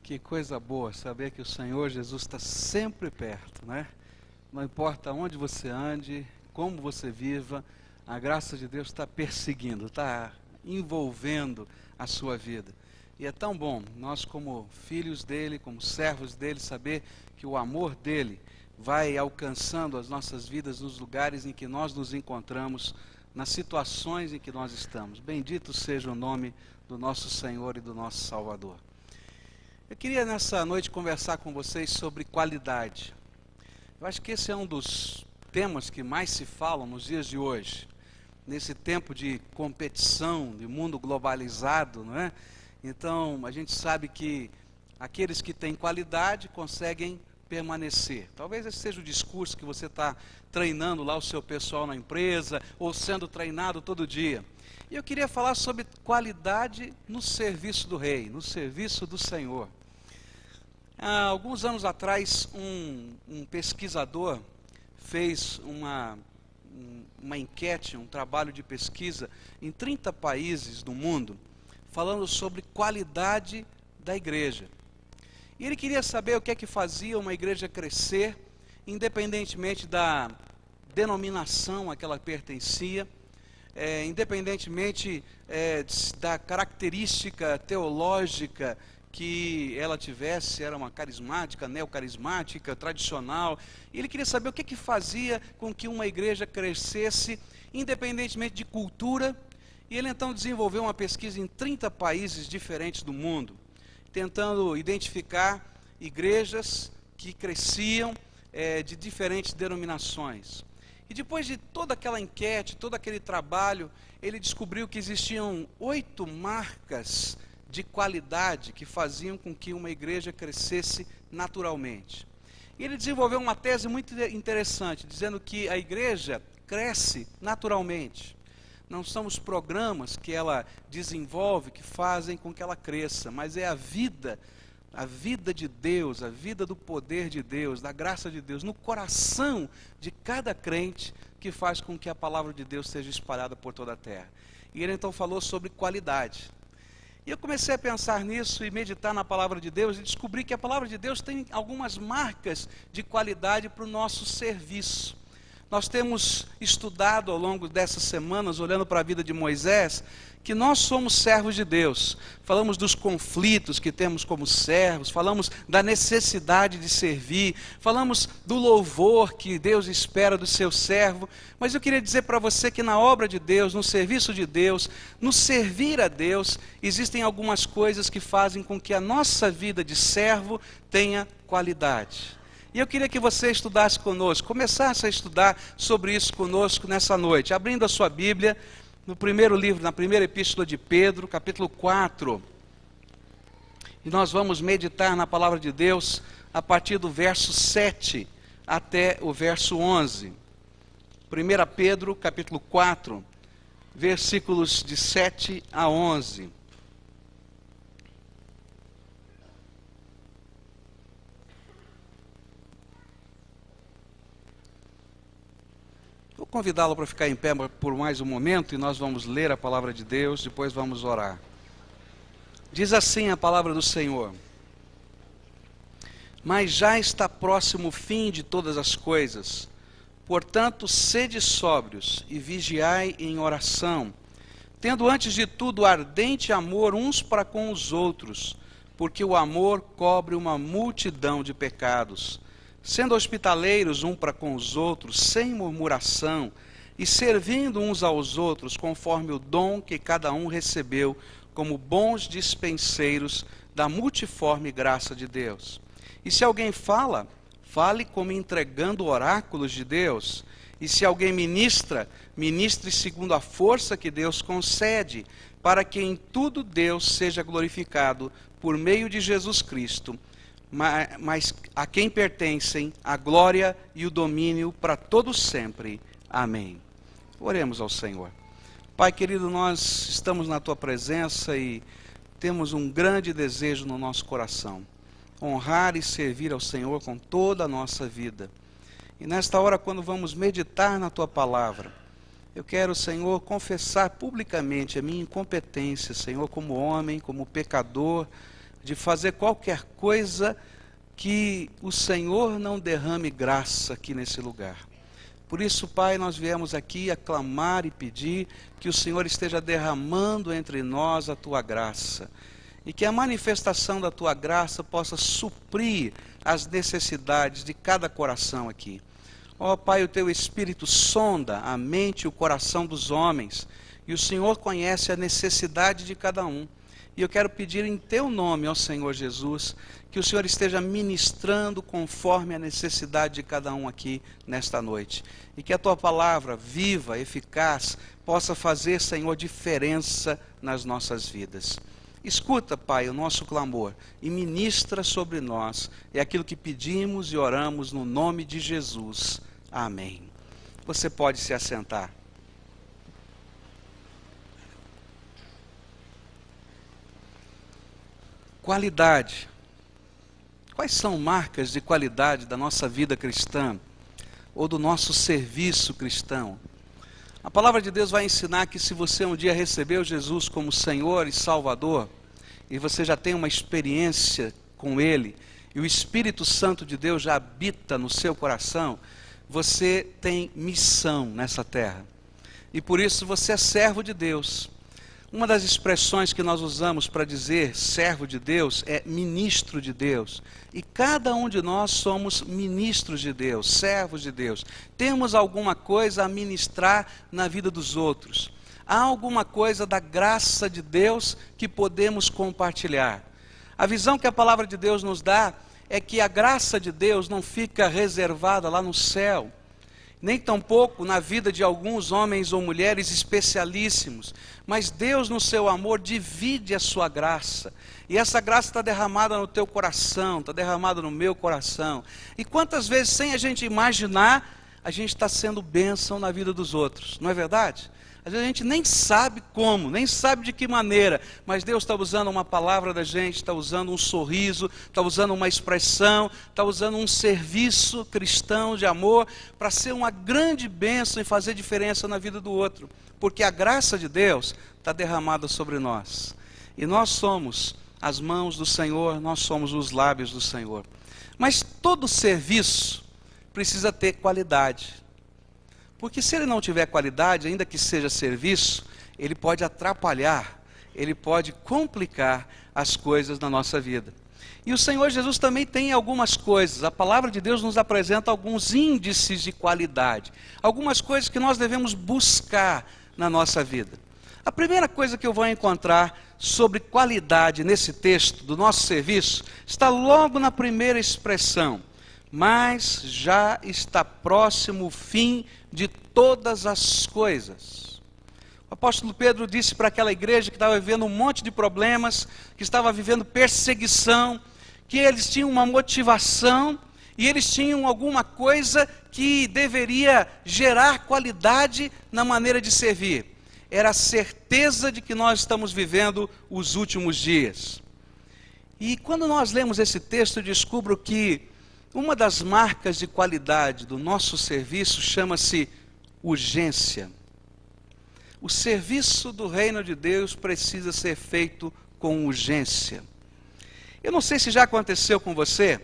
Que coisa boa saber que o Senhor Jesus está sempre perto, né? Não importa onde você ande, como você viva, a graça de Deus está perseguindo, está envolvendo a sua vida. E é tão bom nós, como filhos dele, como servos dele, saber que o amor dele vai alcançando as nossas vidas nos lugares em que nós nos encontramos, nas situações em que nós estamos. Bendito seja o nome do nosso Senhor e do nosso Salvador. Eu queria nessa noite conversar com vocês sobre qualidade. Eu acho que esse é um dos temas que mais se falam nos dias de hoje. Nesse tempo de competição, de mundo globalizado, não é? Então, a gente sabe que aqueles que têm qualidade conseguem permanecer. Talvez esse seja o discurso que você está treinando lá o seu pessoal na empresa, ou sendo treinado todo dia. E eu queria falar sobre qualidade no serviço do Rei, no serviço do Senhor. Há alguns anos atrás, um pesquisador fez uma enquete, um trabalho de pesquisa em 30 países do mundo, falando sobre qualidade da igreja. E ele queria saber o que é que fazia uma igreja crescer, independentemente da denominação a que ela pertencia, independentemente da característica teológica que ela tivesse, era uma carismática, neocarismática, tradicional. E ele queria saber o que é que fazia com que uma igreja crescesse, independentemente de cultura. E ele então desenvolveu uma pesquisa em 30 países diferentes do mundo, tentando identificar igrejas que cresciam de diferentes denominações. E depois de toda aquela enquete, todo aquele trabalho, ele descobriu que existiam 8 marcas de qualidade que faziam com que uma igreja crescesse naturalmente. E ele desenvolveu uma tese muito interessante, dizendo que a igreja cresce naturalmente. Não são os programas que ela desenvolve que fazem com que ela cresça, mas é a vida de Deus, a vida do poder de Deus, da graça de Deus, no coração de cada crente, que faz com que a palavra de Deus seja espalhada por toda a terra. E ele então falou sobre qualidade. E eu comecei a pensar nisso e meditar na palavra de Deus e descobri que a palavra de Deus tem algumas marcas de qualidade para o nosso serviço. Nós temos estudado ao longo dessas semanas, olhando para a vida de Moisés, que nós somos servos de Deus. Falamos dos conflitos que temos como servos, falamos da necessidade de servir, falamos do louvor que Deus espera do seu servo. Mas eu queria dizer para você que na obra de Deus, no serviço de Deus, no servir a Deus, existem algumas coisas que fazem com que a nossa vida de servo tenha qualidade. E eu queria que você estudasse conosco, começasse a estudar sobre isso conosco nessa noite, abrindo a sua Bíblia, no primeiro livro, na primeira epístola de Pedro, capítulo 4. E nós vamos meditar na palavra de Deus a partir do verso 7 até o verso 11. 1 Pedro, capítulo 4, versículos de 7 a 11. Vou convidá-lo para ficar em pé por mais um momento e nós vamos ler a palavra de Deus, depois vamos orar. Diz assim a palavra do Senhor: Mas já está próximo o fim de todas as coisas, portanto sede sóbrios e vigiai em oração, tendo antes de tudo ardente amor uns para com os outros, porque o amor cobre uma multidão de pecados. Sendo hospitaleiros um para com os outros, sem murmuração, e servindo uns aos outros, conforme o dom que cada um recebeu, como bons dispenseiros da multiforme graça de Deus. E se alguém fala, fale como entregando oráculos de Deus. E se alguém ministra, ministre segundo a força que Deus concede, para que em tudo Deus seja glorificado por meio de Jesus Cristo, mas a quem pertencem a glória e o domínio para todos sempre. Amém. Oremos ao Senhor. Pai querido, nós estamos na Tua presença e temos um grande desejo no nosso coração: honrar e servir ao Senhor com toda a nossa vida. E nesta hora, quando vamos meditar na Tua palavra, eu quero, Senhor, confessar publicamente a minha incompetência, Senhor, como homem, como pecador, de fazer qualquer coisa que o Senhor não derrame graça aqui nesse lugar. Por isso, Pai, nós viemos aqui aclamar e pedir que o Senhor esteja derramando entre nós a Tua graça. E que a manifestação da Tua graça possa suprir as necessidades de cada coração aqui. Ó Pai, o Teu Espírito sonda a mente e o coração dos homens. E o Senhor conhece a necessidade de cada um. E eu quero pedir em Teu nome, ó Senhor Jesus, que o Senhor esteja ministrando conforme a necessidade de cada um aqui nesta noite. E que a Tua palavra, viva, eficaz, possa fazer, Senhor, diferença nas nossas vidas. Escuta, Pai, o nosso clamor e ministra sobre nós. É aquilo que pedimos e oramos no nome de Jesus. Amém. Você pode se assentar. Qualidade. Quais são marcas de qualidade da nossa vida cristã ou do nosso serviço cristão? A palavra de Deus vai ensinar que se você um dia recebeu Jesus como Senhor e Salvador, e você já tem uma experiência com Ele, e o Espírito Santo de Deus já habita no seu coração, você tem missão nessa terra. E por isso você é servo de Deus. Uma das expressões que nós usamos para dizer servo de Deus é ministro de Deus. E cada um de nós somos ministros de Deus, servos de Deus. Temos alguma coisa a ministrar na vida dos outros. Há alguma coisa da graça de Deus que podemos compartilhar. A visão que a palavra de Deus nos dá é que a graça de Deus não fica reservada lá no céu, nem tampouco na vida de alguns homens ou mulheres especialíssimos, mas Deus no seu amor divide a sua graça, e essa graça está derramada no teu coração, está derramada no meu coração, e quantas vezes sem a gente imaginar, a gente está sendo bênção na vida dos outros, não é verdade? Às vezes a gente nem sabe como, nem sabe de que maneira, mas Deus está usando uma palavra da gente, está usando um sorriso, está usando uma expressão, está usando um serviço cristão de amor para ser uma grande bênção e fazer diferença na vida do outro. Porque a graça de Deus está derramada sobre nós. E nós somos as mãos do Senhor, nós somos os lábios do Senhor. Mas todo serviço precisa ter qualidade. Porque se ele não tiver qualidade, ainda que seja serviço, ele pode atrapalhar, ele pode complicar as coisas na nossa vida. E o Senhor Jesus também tem algumas coisas, a palavra de Deus nos apresenta alguns índices de qualidade, algumas coisas que nós devemos buscar na nossa vida. A primeira coisa que eu vou encontrar sobre qualidade nesse texto do nosso serviço, está logo na primeira expressão. Mas já está próximo o fim de todas as coisas. O apóstolo Pedro disse para aquela igreja que estava vivendo um monte de problemas, que estava vivendo perseguição, que eles tinham uma motivação e eles tinham alguma coisa que deveria gerar qualidade na maneira de servir. Era a certeza de que nós estamos vivendo os últimos dias. E quando nós lemos esse texto, eu descubro que uma das marcas de qualidade do nosso serviço chama-se urgência. O serviço do reino de Deus precisa ser feito com urgência. Eu não sei se já aconteceu com você,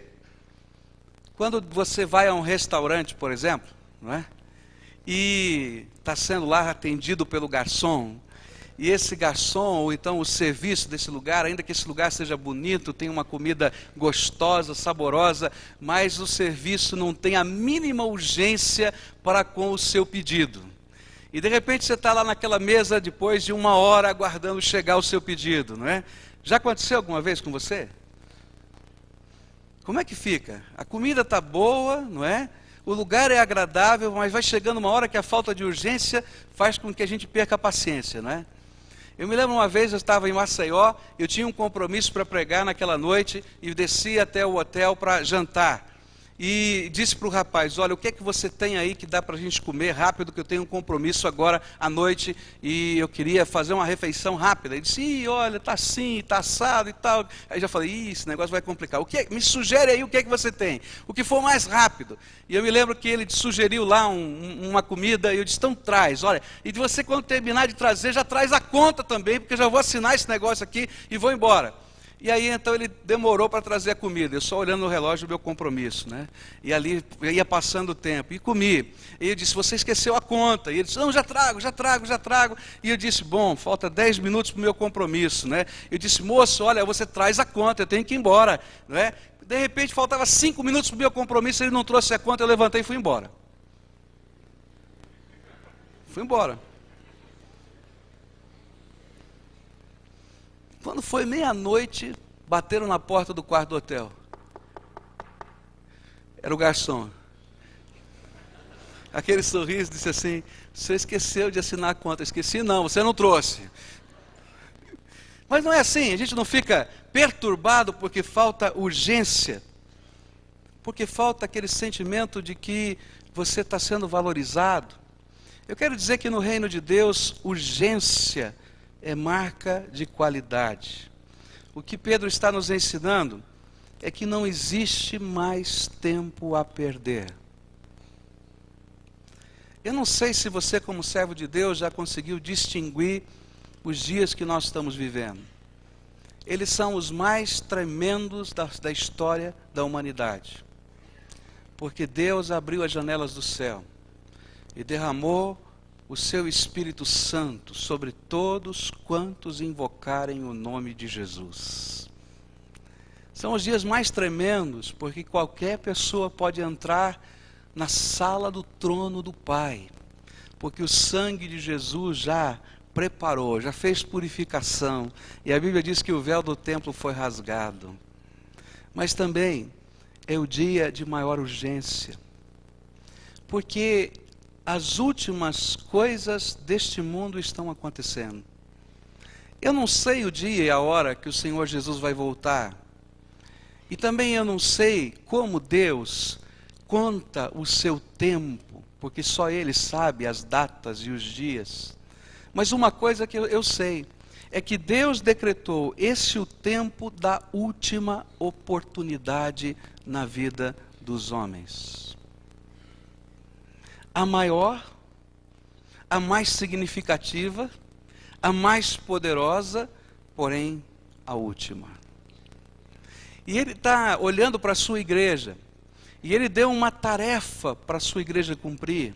quando você vai a um restaurante, por exemplo, não é? E está sendo lá atendido pelo garçom, e esse garçom, ou então o serviço desse lugar, ainda que esse lugar seja bonito, tenha uma comida gostosa, saborosa, mas o serviço não tem a mínima urgência para com o seu pedido. E de repente você está lá naquela mesa depois de 1 hora aguardando chegar o seu pedido, não é? Já aconteceu alguma vez com você? Como é que fica? A comida está boa, não é? O lugar é agradável, mas vai chegando uma hora que a falta de urgência faz com que a gente perca a paciência, não é? Eu me lembro uma vez, eu estava em Maceió, eu tinha um compromisso para pregar naquela noite e desci até o hotel para jantar. E disse para o rapaz, olha, o que é que você tem aí que dá para a gente comer rápido, que eu tenho um compromisso agora à noite e eu queria fazer uma refeição rápida. Ele disse, olha, está assim, está assado e tal. Aí já falei, esse negócio vai complicar. O que é? Me sugere aí o que é que você tem, o que for mais rápido. E eu me lembro que ele sugeriu lá uma comida e eu disse, então traz, olha. E você quando terminar de trazer, já traz a conta também, porque eu já vou assinar esse negócio aqui e vou embora. E aí então ele demorou para trazer a comida, eu só olhando no relógio o meu compromisso, né? E ali ia passando o tempo, e comi. E eu disse, você esqueceu a conta. E ele disse, não, já trago. E eu disse, bom, falta 10 minutos para o meu compromisso, né? Eu disse, moço, olha, você traz a conta, eu tenho que ir embora, né? De repente faltava 5 minutos para o meu compromisso, ele não trouxe a conta, eu levantei e fui embora. Fui embora. Quando foi meia-noite, bateram na porta do quarto do hotel. Era o garçom. Aquele sorriso, disse assim, você esqueceu de assinar a conta. Esqueci não, você não trouxe. Mas não é assim, a gente não fica perturbado porque falta urgência. Porque falta aquele sentimento de que você está sendo valorizado. Eu quero dizer que no reino de Deus, urgência é marca de qualidade. O que Pedro está nos ensinando é que não existe mais tempo a perder. Eu não sei se você, como servo de Deus, já conseguiu distinguir os dias que nós estamos vivendo. Eles são os mais tremendos da história da humanidade. Porque Deus abriu as janelas do céu e derramou o seu Espírito Santo sobre todos quantos invocarem o nome de Jesus. São os dias mais tremendos, porque qualquer pessoa pode entrar na sala do trono do Pai, porque o sangue de Jesus já preparou, já fez purificação, e a Bíblia diz que o véu do templo foi rasgado. Mas também é o dia de maior urgência, porque as últimas coisas deste mundo estão acontecendo. Eu não sei o dia e a hora que o Senhor Jesus vai voltar. E também eu não sei como Deus conta o seu tempo, porque só Ele sabe as datas e os dias. Mas uma coisa que eu sei, é que Deus decretou esse o tempo da última oportunidade na vida dos homens. A maior, a mais significativa, a mais poderosa, porém a última. E Ele está olhando para a sua igreja, e Ele deu uma tarefa para a sua igreja cumprir,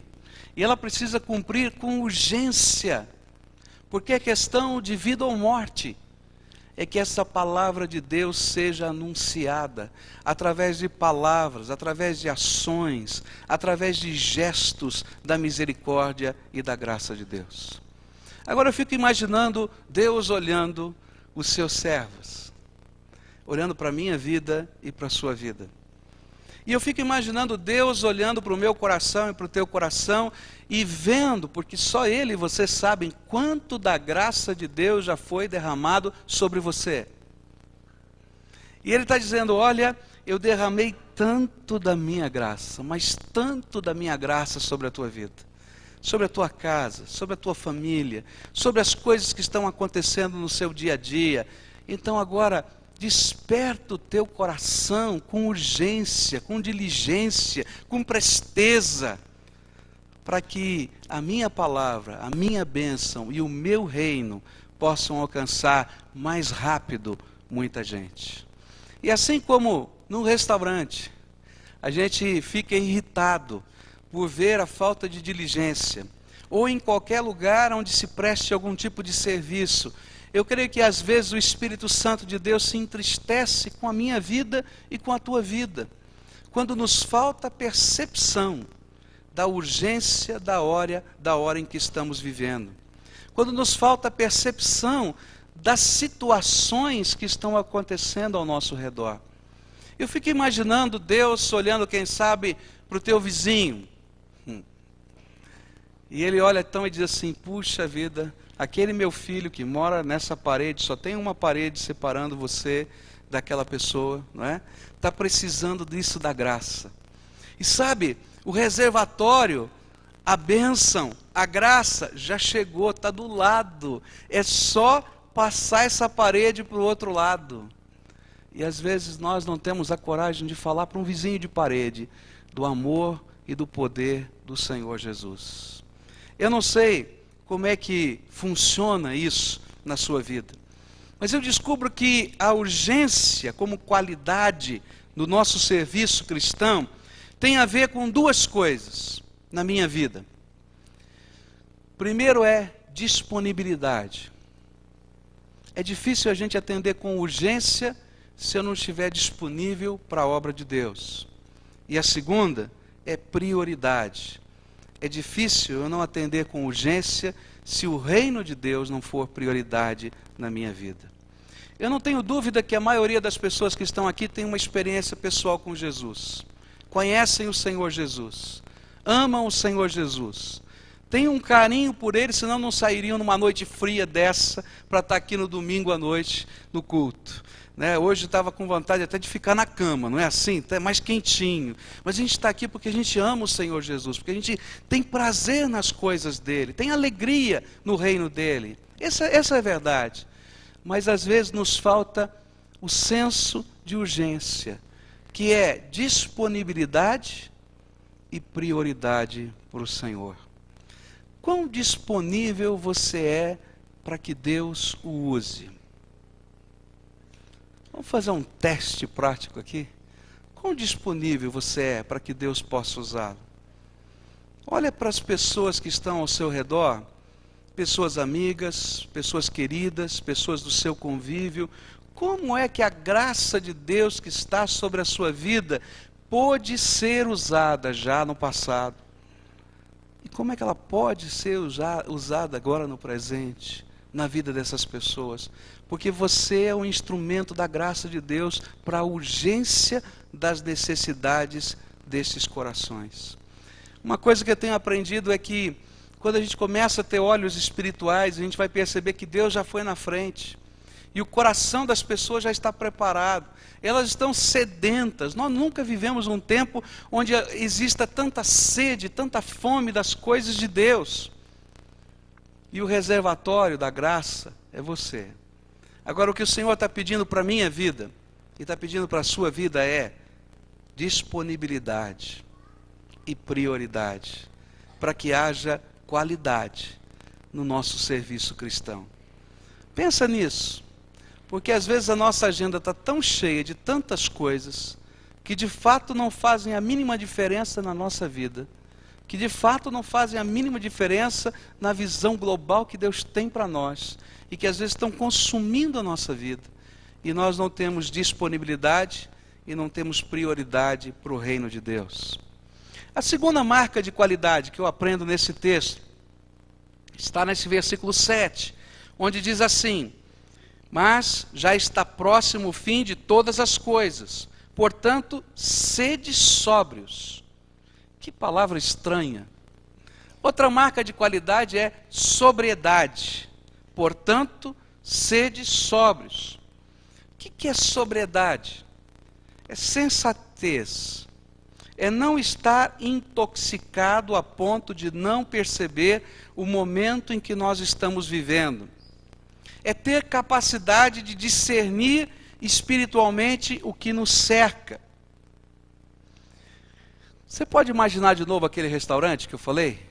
e ela precisa cumprir com urgência, porque é questão de vida ou morte. É que essa palavra de Deus seja anunciada através de palavras, através de ações, através de gestos da misericórdia e da graça de Deus. Agora eu fico imaginando Deus olhando os seus servos, olhando para a minha vida e para a sua vida. E eu fico imaginando Deus olhando para o meu coração e para o teu coração e vendo, porque só Ele e você sabem quanto da graça de Deus já foi derramado sobre você. E Ele está dizendo, olha, eu derramei tanto da minha graça, mas tanto da minha graça sobre a tua vida, sobre a tua casa, sobre a tua família, sobre as coisas que estão acontecendo no seu dia a dia. Então agora, desperta o teu coração com urgência, com diligência, com presteza, para que a minha palavra, a minha bênção e o meu reino possam alcançar mais rápido muita gente. E assim como num restaurante, a gente fica irritado por ver a falta de diligência, ou em qualquer lugar onde se preste algum tipo de serviço, eu creio que às vezes o Espírito Santo de Deus se entristece com a minha vida e com a tua vida, quando nos falta percepção da urgência da hora em que estamos vivendo, quando nos falta percepção das situações que estão acontecendo ao nosso redor. Eu fico imaginando Deus olhando, quem sabe, para o teu vizinho, e Ele olha então e diz assim, puxa vida, aquele meu filho que mora nessa parede, só tem uma parede separando você daquela pessoa, não é? Está precisando disso da graça. E sabe, o reservatório, a bênção, a graça já chegou, está do lado. É só passar essa parede para o outro lado. E às vezes nós não temos a coragem de falar para um vizinho de parede do amor e do poder do Senhor Jesus. Eu não sei como é que funciona isso na sua vida, Mas eu descubro que a urgência como qualidade do nosso serviço cristão tem a ver com duas coisas na minha vida. Primeiro é disponibilidade. É difícil a gente atender com urgência se eu não estiver disponível para a obra de Deus. E a segunda é prioridade. É difícil eu não atender com urgência se o reino de Deus não for prioridade na minha vida. Eu não tenho dúvida que a maioria das pessoas que estão aqui tem uma experiência pessoal com Jesus. Conhecem o Senhor Jesus. Amam o Senhor Jesus. Têm um carinho por Ele, senão não sairiam numa noite fria dessa para estar aqui no domingo à noite no culto. Hoje estava com vontade até de ficar na cama, não é assim? Até mais quentinho. Mas a gente está aqui porque a gente ama o Senhor Jesus, porque a gente tem prazer nas coisas dEle, tem alegria no reino dEle. Essa é a verdade. Mas às vezes nos falta o senso de urgência, que é disponibilidade e prioridade para o Senhor. Quão disponível você é para que Deus o use? Vamos fazer um teste prático aqui? Quão disponível você é para que Deus possa usá-lo? Olha para as pessoas que estão ao seu redor, pessoas amigas, pessoas queridas, pessoas do seu convívio. Como é que a graça de Deus que está sobre a sua vida pôde ser usada já no passado? E como é que ela pode ser usada agora no presente, na vida dessas pessoas? Porque você é um instrumento da graça de Deus para a urgência das necessidades desses corações. Uma coisa que eu tenho aprendido é que quando a gente começa a ter olhos espirituais, a gente vai perceber que Deus já foi na frente. E o coração das pessoas já está preparado. Elas estão sedentas. Nós nunca vivemos um tempo onde exista tanta sede, tanta fome das coisas de Deus. E o reservatório da graça é você. Agora, o que o Senhor está pedindo para a minha vida, e está pedindo para a sua vida é disponibilidade e prioridade, para que haja qualidade no nosso serviço cristão. Pensa nisso, porque às vezes a nossa agenda está tão cheia de tantas coisas, que de fato não fazem a mínima diferença na nossa vida, que de fato não fazem a mínima diferença na visão global que Deus tem para nós, e que às vezes estão consumindo a nossa vida, e nós não temos disponibilidade e não temos prioridade para o reino de Deus. A segunda marca de qualidade que eu aprendo nesse texto está nesse versículo 7, onde diz assim: mas já está próximo o fim de todas as coisas, portanto, sede sóbrios. Que palavra estranha. Outra marca de qualidade é sobriedade. Portanto, sede sóbrios. O que é sobriedade? É sensatez. É não estar intoxicado a ponto de não perceber o momento em que nós estamos vivendo. É ter capacidade de discernir espiritualmente o que nos cerca. Você pode imaginar de novo aquele restaurante que eu falei?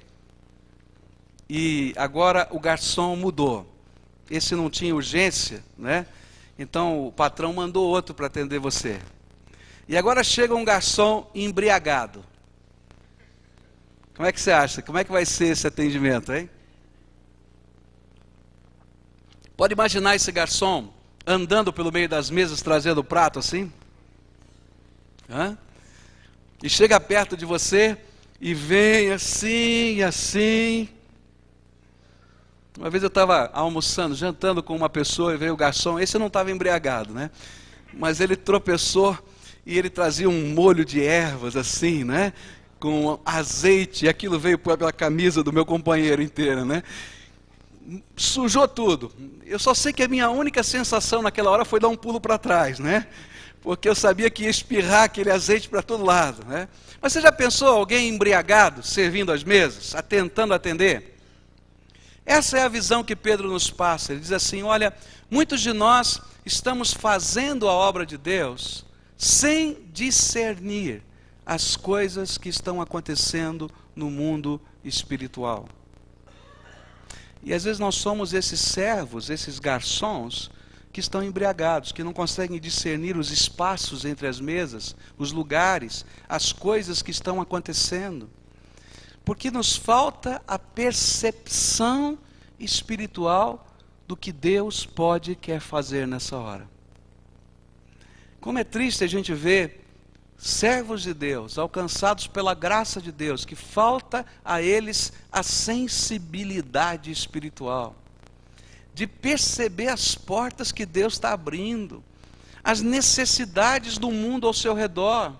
E agora o garçom mudou. Esse não tinha urgência, né? Então o patrão mandou outro para atender você. E agora chega um garçom embriagado. Como é que você acha? Como é que vai ser esse atendimento, hein? Pode imaginar esse garçom andando pelo meio das mesas, trazendo o prato assim? Hã? E chega perto de você e vem assim, assim. Uma vez eu estava almoçando, jantando com uma pessoa e veio o garçom. Esse não estava embriagado, né? Mas ele tropeçou e ele trazia um molho de ervas assim, né? Com azeite, e aquilo veio pela camisa do meu companheiro inteira, né? Sujou tudo. Eu só sei que a minha única sensação naquela hora foi dar um pulo para trás, né? Porque eu sabia que ia espirrar aquele azeite para todo lado, né? Mas você já pensou alguém embriagado, servindo as mesas, tentando atender? Essa é a visão que Pedro nos passa. Ele diz assim: olha, muitos de nós estamos fazendo a obra de Deus sem discernir as coisas que estão acontecendo no mundo espiritual. E às vezes nós somos esses servos, esses garçons, que estão embriagados, que não conseguem discernir os espaços entre as mesas, os lugares, as coisas que estão acontecendo. Porque nos falta a percepção espiritual do que Deus pode e quer fazer nessa hora. Como é triste a gente ver servos de Deus, alcançados pela graça de Deus, que falta a eles a sensibilidade espiritual, de perceber as portas que Deus está abrindo, as necessidades do mundo ao seu redor,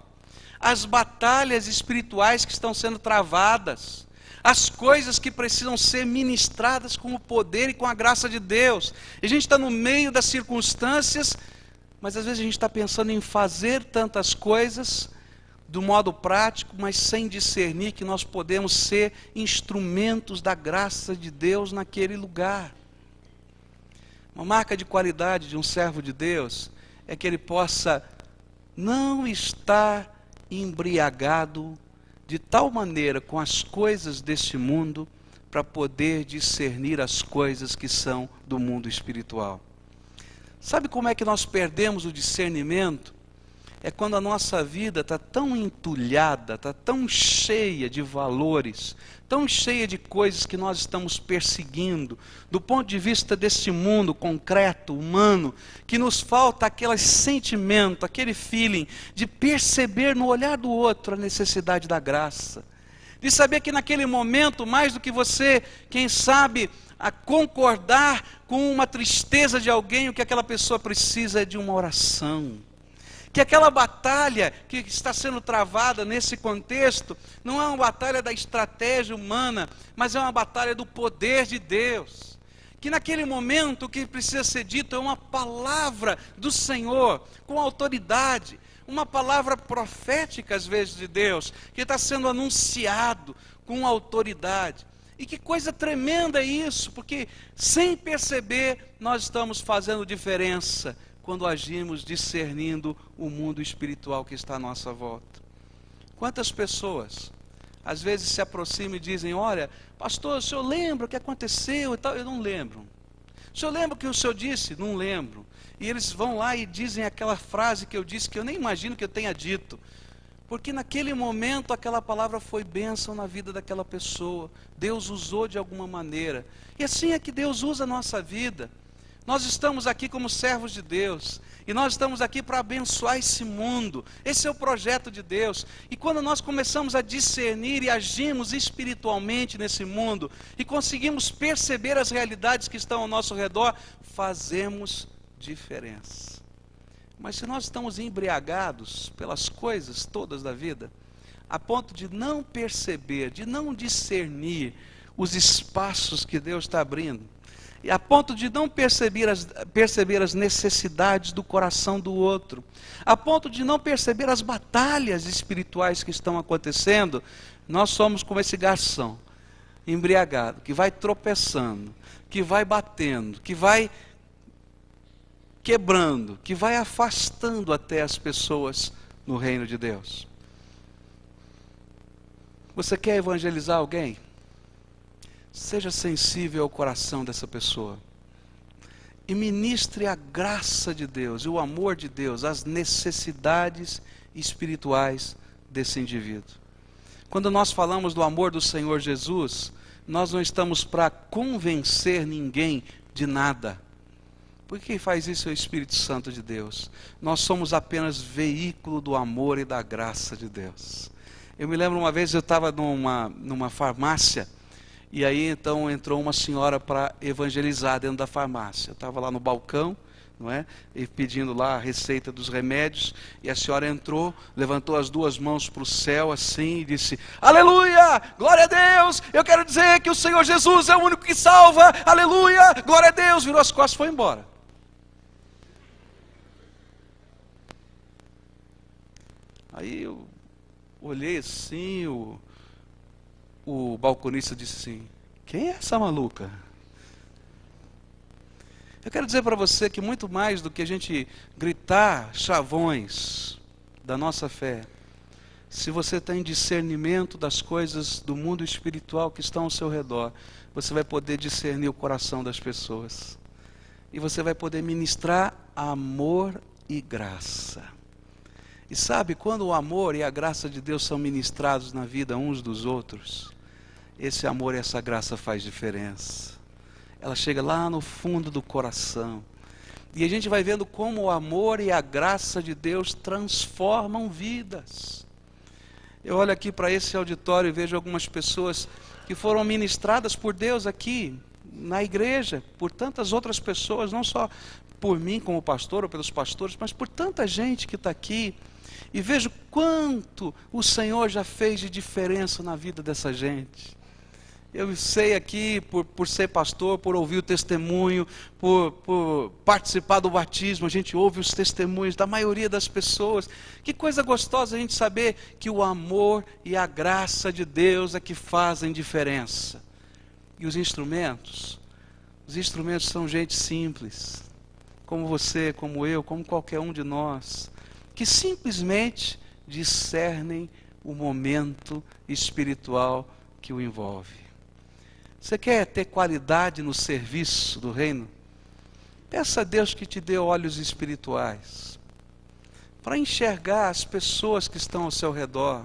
as batalhas espirituais que estão sendo travadas, as coisas que precisam ser ministradas com o poder e com a graça de Deus. E a gente está no meio das circunstâncias, mas às vezes a gente está pensando em fazer tantas coisas do modo prático, mas sem discernir que nós podemos ser instrumentos da graça de Deus naquele lugar. Uma marca de qualidade de um servo de Deus é que ele possa não estar embriagado de tal maneira com as coisas deste mundo para poder discernir as coisas que são do mundo espiritual. Sabe como é que nós perdemos o discernimento? É quando a nossa vida está tão entulhada, está tão cheia de valores, tão cheia de coisas que nós estamos perseguindo, do ponto de vista deste mundo concreto, humano, que nos falta aquele sentimento, aquele feeling de perceber no olhar do outro a necessidade da graça. De saber que naquele momento, mais do que você, quem sabe, a concordar com uma tristeza de alguém, o que aquela pessoa precisa é de uma oração. Que aquela batalha que está sendo travada nesse contexto, não é uma batalha da estratégia humana, mas é uma batalha do poder de Deus. Que naquele momento o que precisa ser dito é uma palavra do Senhor, com autoridade, uma palavra profética às vezes de Deus, que está sendo anunciado com autoridade. E que coisa tremenda é isso, porque sem perceber nós estamos fazendo diferença quando agimos discernindo o mundo espiritual que está à nossa volta. Quantas pessoas às vezes se aproximam e dizem: olha, pastor, o senhor lembra o que aconteceu e tal? Eu não lembro. O senhor lembra o que o senhor disse? Não lembro. E eles vão lá e dizem aquela frase que eu disse, que eu nem imagino que eu tenha dito. Porque naquele momento aquela palavra foi bênção na vida daquela pessoa. Deus usou de alguma maneira. E assim é que Deus usa a nossa vida. Nós estamos aqui como servos de Deus. E nós estamos aqui para abençoar esse mundo. Esse é o projeto de Deus. E quando nós começamos a discernir e agimos espiritualmente nesse mundo, e conseguimos perceber as realidades que estão ao nosso redor, fazemos diferença. Mas se nós estamos embriagados pelas coisas todas da vida, a ponto de não perceber, de não discernir os espaços que Deus está abrindo, e a ponto de não perceber as necessidades do coração do outro, a ponto de não perceber as batalhas espirituais que estão acontecendo, nós somos como esse garçom embriagado, que vai tropeçando, que vai batendo, que vai quebrando, que vai afastando até as pessoas no reino de Deus. Você quer evangelizar alguém? Seja sensível ao coração dessa pessoa e ministre a graça de Deus e o amor de Deus, as necessidades espirituais desse indivíduo. Quando nós falamos do amor do Senhor Jesus, nós não estamos para convencer ninguém de nada. Porque quem faz isso é o Espírito Santo de Deus. Nós somos apenas veículo do amor e da graça de Deus. Eu me lembro uma vez, eu estava numa farmácia, e aí então entrou uma senhora para evangelizar dentro da farmácia. Eu estava lá no balcão, não é? E pedindo lá a receita dos remédios, e a senhora entrou, levantou as duas mãos para o céu assim e disse: aleluia, glória a Deus, eu quero dizer que o Senhor Jesus é o único que salva, aleluia, glória a Deus. Virou as costas e foi embora. Aí eu olhei assim, o balconista disse assim: quem é essa maluca? Eu quero dizer para você que muito mais do que a gente gritar chavões da nossa fé, se você tem discernimento das coisas do mundo espiritual que estão ao seu redor, você vai poder discernir o coração das pessoas. e você vai poder ministrar amor e graça. E sabe, quando o amor e a graça de Deus são ministrados na vida uns dos outros, esse amor e essa graça faz diferença. Ela chega lá no fundo do coração. E a gente vai vendo como o amor e a graça de Deus transformam vidas. Eu olho aqui para esse auditório e vejo algumas pessoas que foram ministradas por Deus aqui, na igreja, por tantas outras pessoas, não só por mim como pastor ou pelos pastores, mas por tanta gente que está aqui. E vejo quanto o Senhor já fez de diferença na vida dessa gente. Eu sei aqui, por ser pastor, por ouvir o testemunho, por participar do batismo, a gente ouve os testemunhos da maioria das pessoas. Que coisa gostosa a gente saber que o amor e a graça de Deus é que fazem diferença. E os instrumentos são gente simples, como você, como eu, como qualquer um de nós, que simplesmente discernem o momento espiritual que o envolve. Você quer ter qualidade no serviço do reino? Peça a Deus que te dê olhos espirituais, para enxergar as pessoas que estão ao seu redor,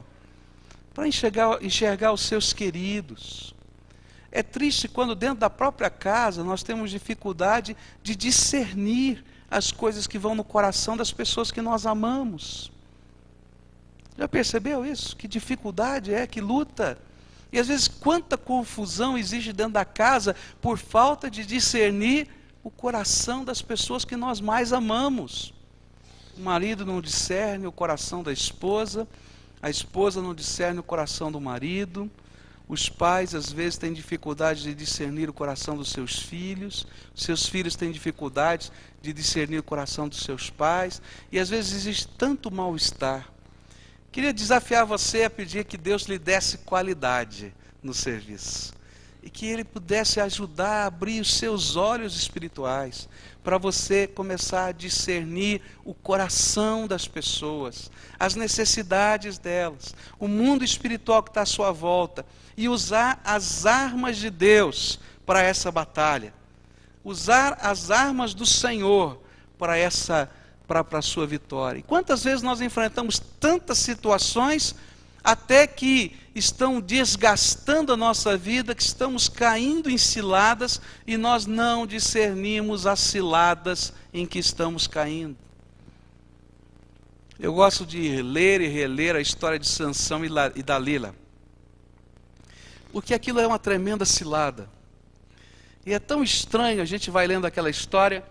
para enxergar os seus queridos. É triste quando dentro da própria casa nós temos dificuldade de discernir as coisas que vão no coração das pessoas que nós amamos. Já percebeu isso? Que dificuldade é, que luta. E às vezes quanta confusão existe dentro da casa por falta de discernir o coração das pessoas que nós mais amamos. O marido não discerne o coração da esposa, a esposa não discerne o coração do marido, os pais às vezes têm dificuldade de discernir o coração dos seus filhos têm dificuldade de discernir o coração dos seus pais, e às vezes existe tanto mal-estar. Queria desafiar você a pedir que Deus lhe desse qualidade no serviço. E que Ele pudesse ajudar a abrir os seus olhos espirituais, para você começar a discernir o coração das pessoas, as necessidades delas, o mundo espiritual que está à sua volta, e usar as armas de Deus para essa batalha. Usar as armas do Senhor para a sua vitória. E quantas vezes nós enfrentamos tantas situações até que estão desgastando a nossa vida, que estamos caindo em ciladas e nós não discernimos as ciladas em que estamos caindo. Eu gosto de ler e reler a história de Sansão e Dalila, porque aquilo é uma tremenda cilada. E é tão estranho, a gente vai lendo aquela história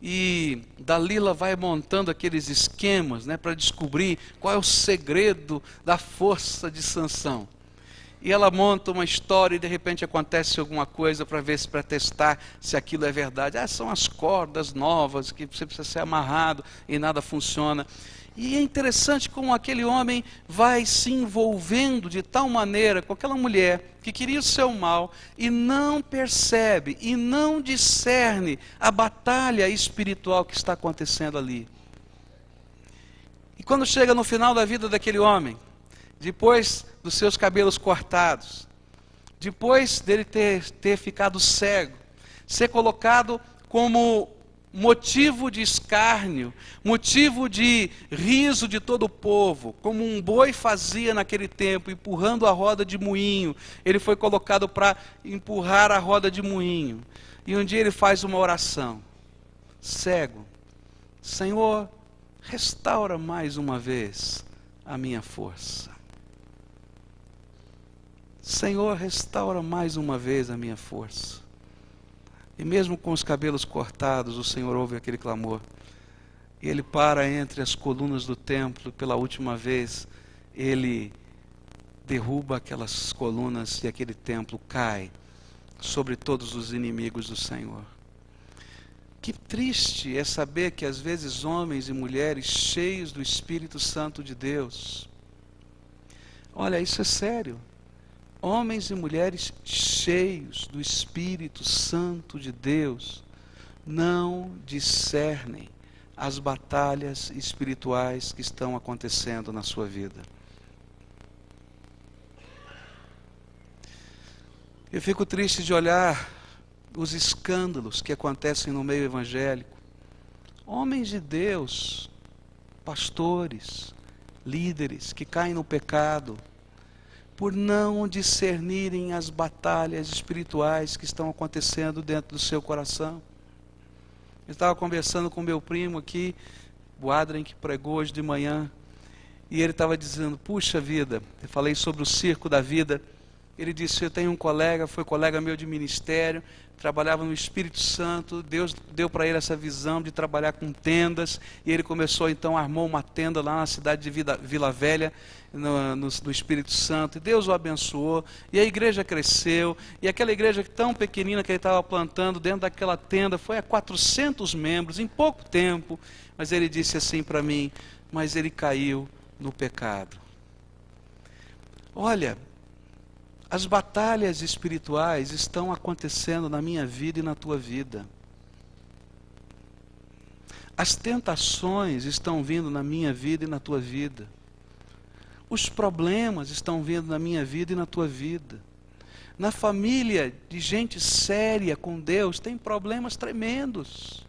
e Dalila vai montando aqueles esquemas, para descobrir qual é o segredo da força de Sansão. E ela monta uma história e de repente acontece alguma coisa para testar se aquilo é verdade. São as cordas novas que você precisa ser amarrado e nada funciona. E é interessante como aquele homem vai se envolvendo de tal maneira com aquela mulher que queria o seu mal e não percebe e não discerne a batalha espiritual que está acontecendo ali. E quando chega no final da vida daquele homem, depois dos seus cabelos cortados, depois dele ter ficado cego, ser colocado como motivo de escárnio, motivo de riso de todo o povo, como um boi fazia naquele tempo, empurrando a roda de moinho. Ele foi colocado para empurrar a roda de moinho. E um dia ele faz uma oração, cego: Senhor, restaura mais uma vez a minha força. Senhor, restaura mais uma vez a minha força. E mesmo com os cabelos cortados, o Senhor ouve aquele clamor. E ele para entre as colunas do templo, pela última vez, ele derruba aquelas colunas e aquele templo cai sobre todos os inimigos do Senhor. Que triste é saber que às vezes homens e mulheres cheios do Espírito Santo de Deus, olha, isso é sério. Homens e mulheres cheios do Espírito Santo de Deus não discernem as batalhas espirituais que estão acontecendo na sua vida. Eu fico triste de olhar os escândalos que acontecem no meio evangélico. Homens de Deus, pastores, líderes que caem no pecado, por não discernirem as batalhas espirituais que estão acontecendo dentro do seu coração. Eu estava conversando com meu primo aqui, o Adrien, que pregou hoje de manhã, e ele estava dizendo, puxa vida, eu falei sobre o circo da vida. Ele disse, eu tenho um colega, foi colega meu de ministério, trabalhava no Espírito Santo, Deus deu para ele essa visão de trabalhar com tendas, e ele começou então, armou uma tenda lá na cidade de Vila Velha, no Espírito Santo, e Deus o abençoou, e a igreja cresceu, e aquela igreja tão pequenina que ele estava plantando dentro daquela tenda, foi a 400 membros, em pouco tempo, mas ele disse assim para mim, mas ele caiu no pecado. Olha, as batalhas espirituais estão acontecendo na minha vida e na tua vida. As tentações estão vindo na minha vida e na tua vida. Os problemas estão vindo na minha vida e na tua vida. Na família de gente séria com Deus, tem problemas tremendos.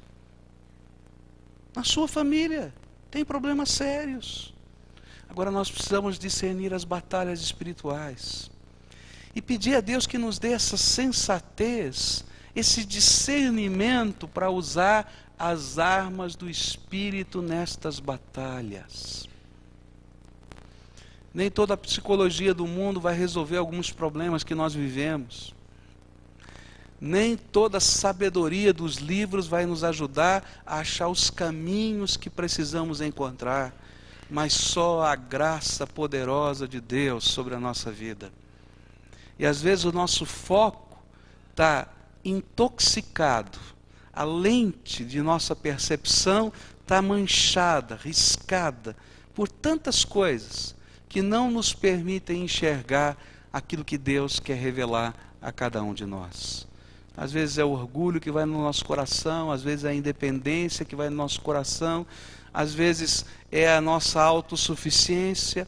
Na sua família, tem problemas sérios. Agora nós precisamos discernir as batalhas espirituais. E pedir a Deus que nos dê essa sensatez, esse discernimento para usar as armas do Espírito nestas batalhas. Nem toda a psicologia do mundo vai resolver alguns problemas que nós vivemos. Nem toda a sabedoria dos livros vai nos ajudar a achar os caminhos que precisamos encontrar, mas só a graça poderosa de Deus sobre a nossa vida. E às vezes o nosso foco está intoxicado, a lente de nossa percepção está manchada, riscada, por tantas coisas que não nos permitem enxergar aquilo que Deus quer revelar a cada um de nós. Às vezes é o orgulho que vai no nosso coração, às vezes é a independência que vai no nosso coração, às vezes é a nossa autossuficiência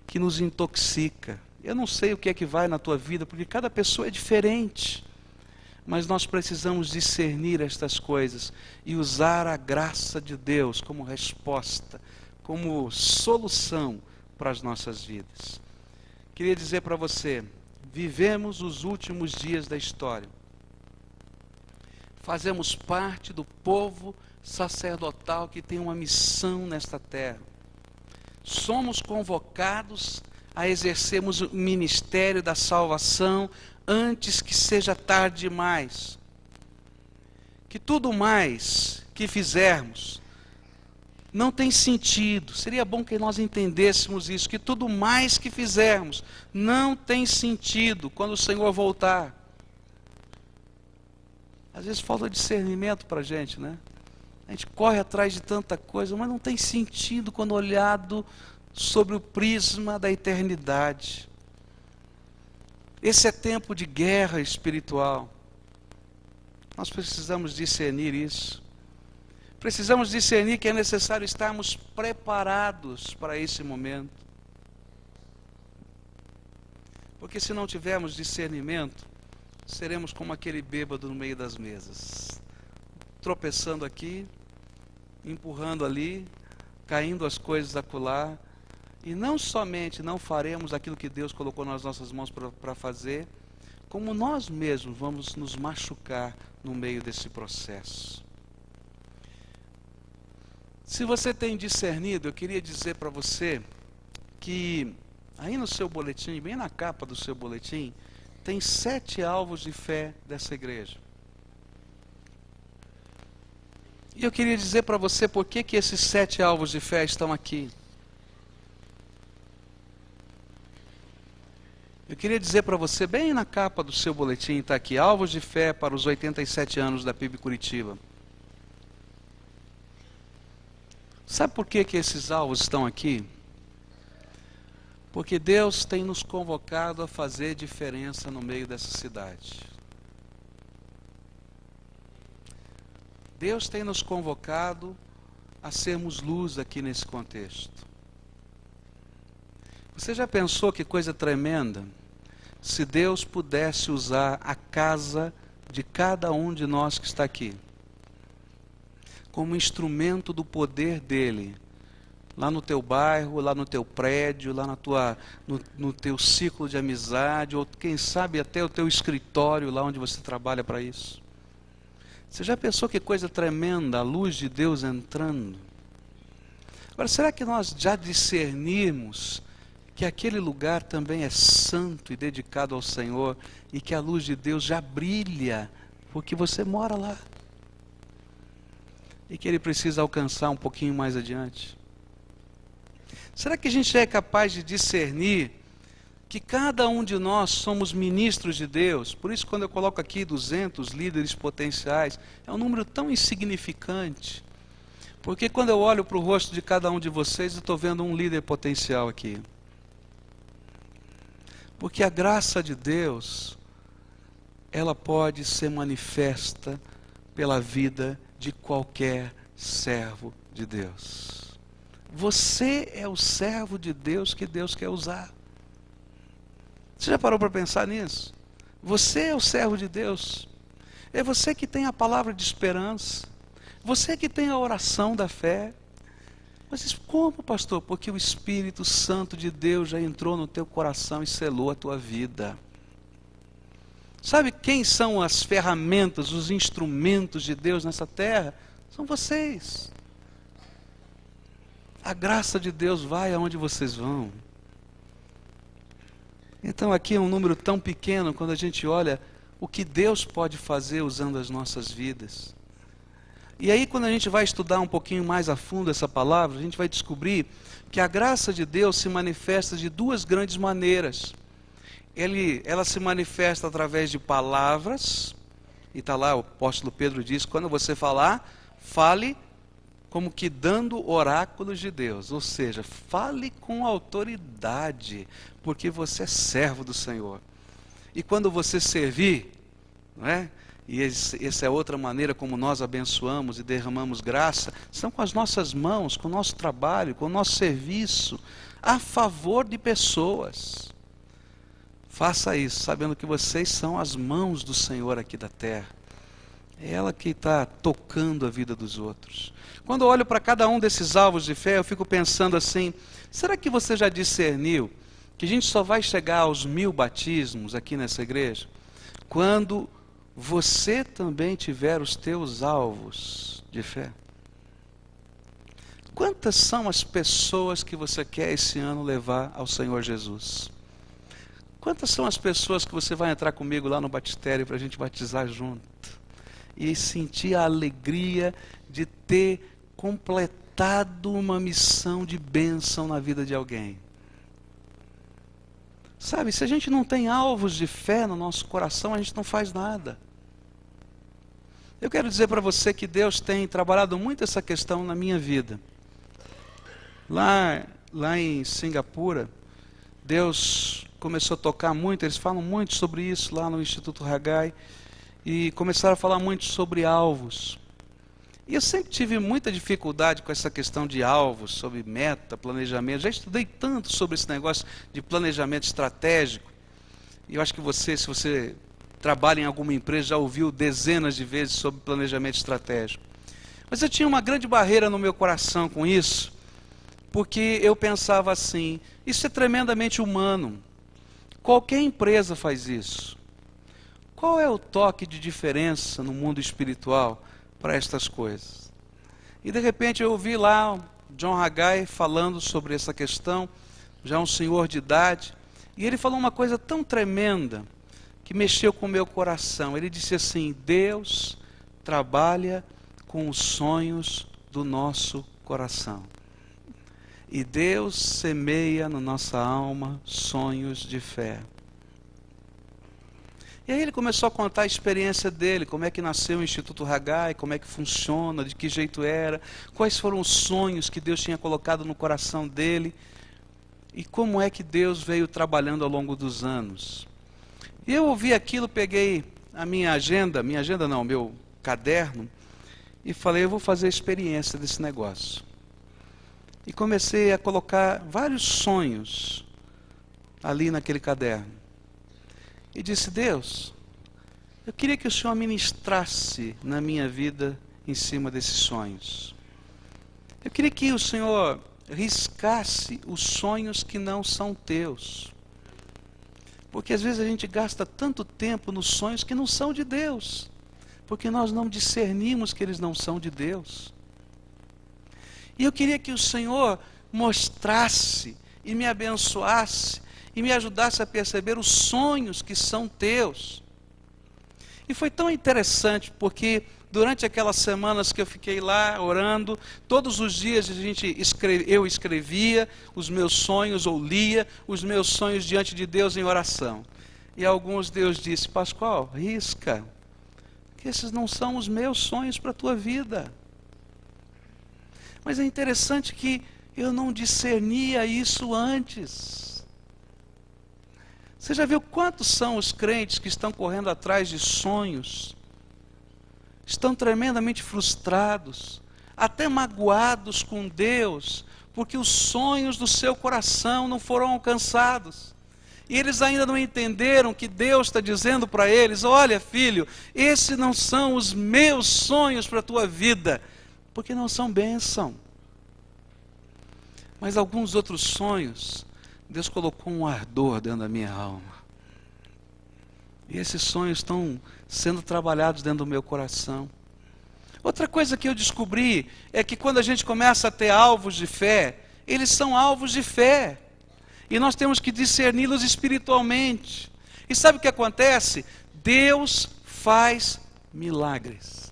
que nos intoxica. Eu não sei o que é que vai na tua vida, porque cada pessoa é diferente. Mas nós precisamos discernir estas coisas e usar a graça de Deus como resposta, como solução para as nossas vidas. Queria dizer para você, vivemos os últimos dias da história. Fazemos parte do povo sacerdotal que tem uma missão nesta terra. Somos convocados a exercermos o ministério da salvação antes que seja tarde demais. Que tudo mais que fizermos não tem sentido. Seria bom que nós entendêssemos isso, que tudo mais que fizermos não tem sentido quando o Senhor voltar. Às vezes falta discernimento para a gente, né? A gente corre atrás de tanta coisa, mas não tem sentido quando olhado sobre o prisma da eternidade. Esse é tempo de guerra espiritual. Nós precisamos discernir isso. Precisamos discernir que é necessário estarmos preparados para esse momento. Porque se não tivermos discernimento, seremos como aquele bêbado no meio das mesas, tropeçando aqui, empurrando ali, caindo as coisas acolá, e não somente não faremos aquilo que Deus colocou nas nossas mãos para fazer, como nós mesmos vamos nos machucar no meio desse processo. Se você tem discernido, eu queria dizer para você que aí no seu boletim, bem na capa do seu boletim, tem 7 alvos de fé dessa igreja. E eu queria dizer para você por que esses 7 alvos de fé estão aqui. Eu queria dizer para você, bem na capa do seu boletim, está aqui, alvos de fé para os 87 anos da PIB Curitiba. Sabe por que esses alvos estão aqui? Porque Deus tem nos convocado a fazer diferença no meio dessa cidade. Deus tem nos convocado a sermos luz aqui nesse contexto. Você já pensou que coisa tremenda? Se Deus pudesse usar a casa de cada um de nós que está aqui, como instrumento do poder dele, lá no teu bairro, lá no teu prédio, lá no teu ciclo de amizade, ou quem sabe até o teu escritório, lá onde você trabalha para isso. Você já pensou que coisa tremenda, a luz de Deus entrando? Agora, será que nós já discernimos que aquele lugar também é santo e dedicado ao Senhor, e que a luz de Deus já brilha, porque você mora lá, e que Ele precisa alcançar um pouquinho mais adiante? Será que a gente é capaz de discernir que cada um de nós somos ministros de Deus? Por isso, quando eu coloco aqui 200 líderes potenciais, é um número tão insignificante, porque quando eu olho para o rosto de cada um de vocês, eu estou vendo um líder potencial aqui. Porque a graça de Deus, ela pode ser manifesta pela vida de qualquer servo de Deus. Você é o servo de Deus que Deus quer usar. Você já parou para pensar nisso? Você é o servo de Deus. É você que tem a palavra de esperança. Você que tem a oração da fé. Mas como, pastor? Porque o Espírito Santo de Deus já entrou no teu coração e selou a tua vida. Sabe quem são as ferramentas, os instrumentos de Deus nessa terra? São vocês. A graça de Deus vai aonde vocês vão. Então aqui é um número tão pequeno quando a gente olha o que Deus pode fazer usando as nossas vidas. E aí, quando a gente vai estudar um pouquinho mais a fundo essa palavra, a gente vai descobrir que a graça de Deus se manifesta de duas grandes maneiras. Ela se manifesta através de palavras, e está lá, o apóstolo Pedro diz, quando você falar, fale como que dando oráculos de Deus, ou seja, fale com autoridade, porque você é servo do Senhor. E quando você servir, não é? E essa é outra maneira como nós abençoamos e derramamos graça, são com as nossas mãos, com o nosso trabalho, com o nosso serviço, a favor de pessoas. Faça isso, sabendo que vocês são as mãos do Senhor aqui da terra. É ela que está tocando a vida dos outros. Quando eu olho para cada um desses alvos de fé, eu fico pensando assim, será que você já discerniu que a gente só vai chegar aos 1000 batismos aqui nessa igreja, quando você também tiver os teus alvos de fé? Quantas são as pessoas que você quer esse ano levar ao Senhor Jesus? Quantas são as pessoas que você vai entrar comigo lá no batistério para a gente batizar junto? E sentir a alegria de ter completado uma missão de bênção na vida de alguém. Sabe, se a gente não tem alvos de fé no nosso coração, a gente não faz nada. Eu quero dizer para você que Deus tem trabalhado muito essa questão na minha vida. Lá em Singapura, Deus começou a tocar muito, eles falam muito sobre isso lá no Instituto Haggai, e começaram a falar muito sobre alvos. E eu sempre tive muita dificuldade com essa questão de alvos, sobre meta, planejamento. Já estudei tanto sobre esse negócio de planejamento estratégico. E eu acho que você, se você trabalha em alguma empresa, já ouviu dezenas de vezes sobre planejamento estratégico. Mas eu tinha uma grande barreira no meu coração com isso, porque eu pensava assim, isso é tremendamente humano. Qualquer empresa faz isso. Qual é o toque de diferença no mundo espiritual para estas coisas? E de repente eu ouvi lá o John Haggai falando sobre essa questão, já um senhor de idade, e ele falou uma coisa tão tremenda, que mexeu com o meu coração. Ele disse assim, Deus trabalha com os sonhos do nosso coração. E Deus semeia na nossa alma sonhos de fé. E aí ele começou a contar a experiência dele, como é que nasceu o Instituto Haggai, como é que funciona, de que jeito era, quais foram os sonhos que Deus tinha colocado no coração dele, e como é que Deus veio trabalhando ao longo dos anos. E eu ouvi aquilo, peguei a meu caderno, e falei, eu vou fazer a experiência desse negócio. E comecei a colocar vários sonhos ali naquele caderno. E disse, Deus, Eu queria que o Senhor ministrasse na minha vida em cima desses sonhos. Eu queria que o Senhor riscasse os sonhos que não são teus. Porque às vezes a gente gasta tanto tempo nos sonhos que não são de Deus. Porque nós não discernimos que eles não são de Deus. E eu queria que o Senhor mostrasse e me abençoasse e me ajudasse a perceber os sonhos que são teus. E foi tão interessante porque durante aquelas semanas que eu fiquei lá orando, todos os dias eu escrevia os meus sonhos ou lia os meus sonhos diante de Deus em oração. E alguns Deus disse: Pascoal, risca, que esses não são os meus sonhos para a tua vida. Mas é interessante que eu não discernia isso antes. Você já viu quantos são os crentes que estão correndo atrás de sonhos? Estão tremendamente frustrados, até magoados com Deus, porque os sonhos do seu coração não foram alcançados. E eles ainda não entenderam que Deus está dizendo para eles: olha, filho, esses não são os meus sonhos para a tua vida, porque não são bênção. Mas alguns outros sonhos, Deus colocou um ardor dentro da minha alma. E esses sonhos estão sendo trabalhados dentro do meu coração. Outra coisa que eu descobri é que quando a gente começa a ter alvos de fé, eles são alvos de fé. E nós temos que discerni-los espiritualmente. E sabe o que acontece? Deus faz milagres.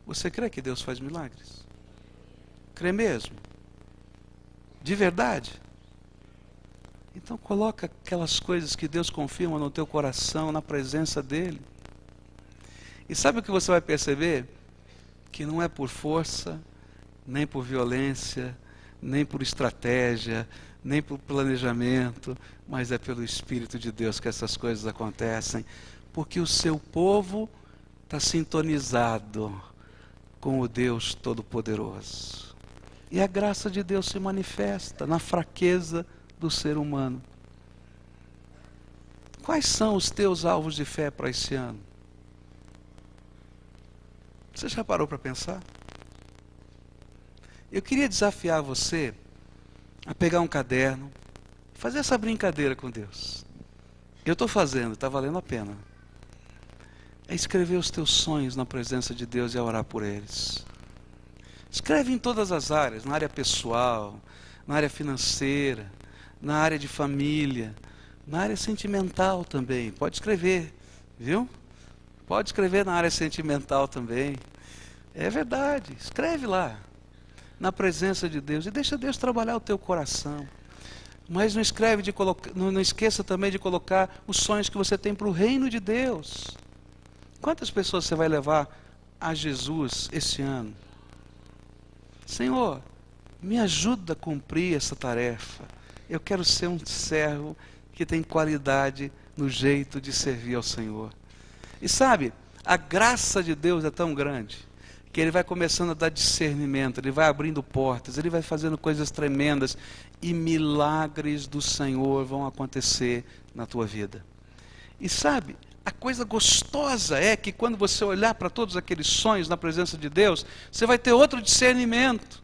Você crê que Deus faz milagres? Crê mesmo? De verdade? Então coloca aquelas coisas que Deus confirma no teu coração, na presença dEle. E sabe o que você vai perceber? Que não é por força, nem por violência, nem por estratégia, nem por planejamento, mas é pelo Espírito de Deus que essas coisas acontecem. Porque o seu povo está sintonizado com o Deus Todo-Poderoso. E a graça de Deus se manifesta na fraqueza do ser humano. Quais são os teus alvos de fé para esse ano? Você já parou para pensar? Eu queria desafiar você a pegar um caderno, fazer essa brincadeira com Deus. Eu estou fazendo, está valendo a pena. É escrever os teus sonhos na presença de Deus e a orar por eles. Escreve em todas as áreas, na área pessoal, na área financeira, na área de família, na área sentimental também. Pode escrever, viu? Pode escrever na área sentimental também. É verdade, escreve lá, na presença de Deus. E deixa Deus trabalhar o teu coração. Mas não esqueça também de colocar os sonhos que você tem para o reino de Deus. Quantas pessoas você vai levar a Jesus esse ano? Senhor, me ajuda a cumprir essa tarefa. Eu quero ser um servo que tem qualidade no jeito de servir ao Senhor. E sabe, a graça de Deus é tão grande que Ele vai começando a dar discernimento, Ele vai abrindo portas, Ele vai fazendo coisas tremendas e milagres do Senhor vão acontecer na tua vida. E sabe, a coisa gostosa é que quando você olhar para todos aqueles sonhos na presença de Deus, você vai ter outro discernimento.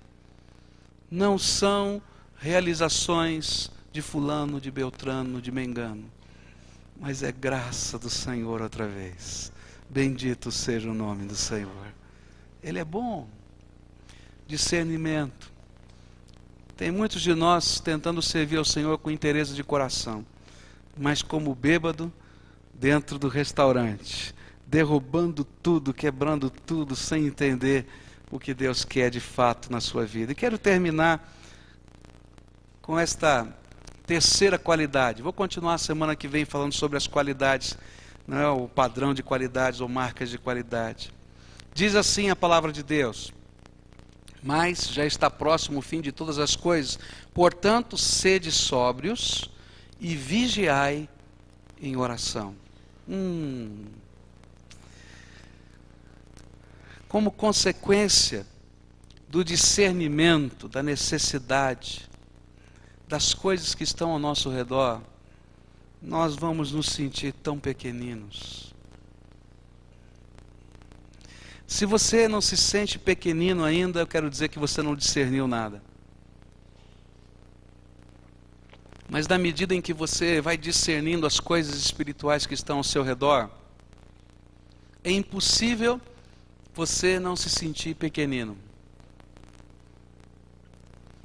Não são realizações de fulano, de beltrano, de mengano, mas é graça do Senhor outra vez. Bendito seja o nome do Senhor. Ele é bom. Discernimento. Tem muitos de nós tentando servir ao Senhor com interesse de coração, mas como bêbado dentro do restaurante, derrubando tudo, quebrando tudo, sem entender o que Deus quer de fato na sua vida. E quero terminar com esta terceira qualidade. Vou continuar a semana que vem falando sobre as qualidades, não é, o padrão de qualidades ou marcas de qualidade. Diz assim a palavra de Deus: mas já está próximo o fim de todas as coisas, portanto sede sóbrios e vigiai em oração. Como consequência do discernimento, da necessidade, das coisas que estão ao nosso redor, nós vamos nos sentir tão pequeninos. Se você não se sente pequenino ainda, eu quero dizer que você não discerniu nada. Mas na medida em que você vai discernindo as coisas espirituais que estão ao seu redor, é impossível você não se sentir pequenino.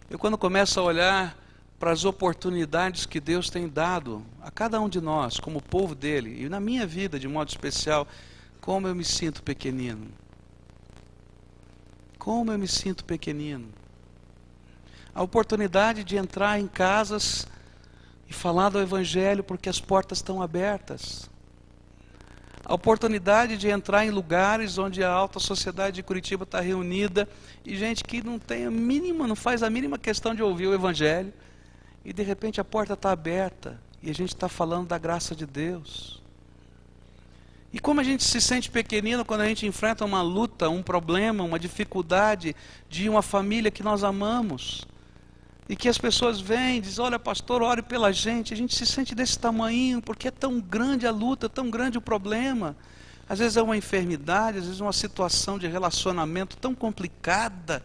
Eu, quando começo a olhar para as oportunidades que Deus tem dado a cada um de nós, como povo dele, e na minha vida de modo especial, como eu me sinto pequenino. Como eu me sinto pequenino. A oportunidade de entrar em casas e falar do Evangelho porque as portas estão abertas. A oportunidade de entrar em lugares onde a alta sociedade de Curitiba está reunida e gente que não tem a mínima, não faz a mínima questão de ouvir o Evangelho, e de repente a porta está aberta e a gente está falando da graça de Deus. E como a gente se sente pequenino quando a gente enfrenta uma luta, um problema, uma dificuldade de uma família que nós amamos. E que as pessoas vêm e dizem, olha pastor, ore pela gente. A gente se sente desse tamanho, porque é tão grande a luta, tão grande o problema. Às vezes é uma enfermidade, às vezes é uma situação de relacionamento tão complicada.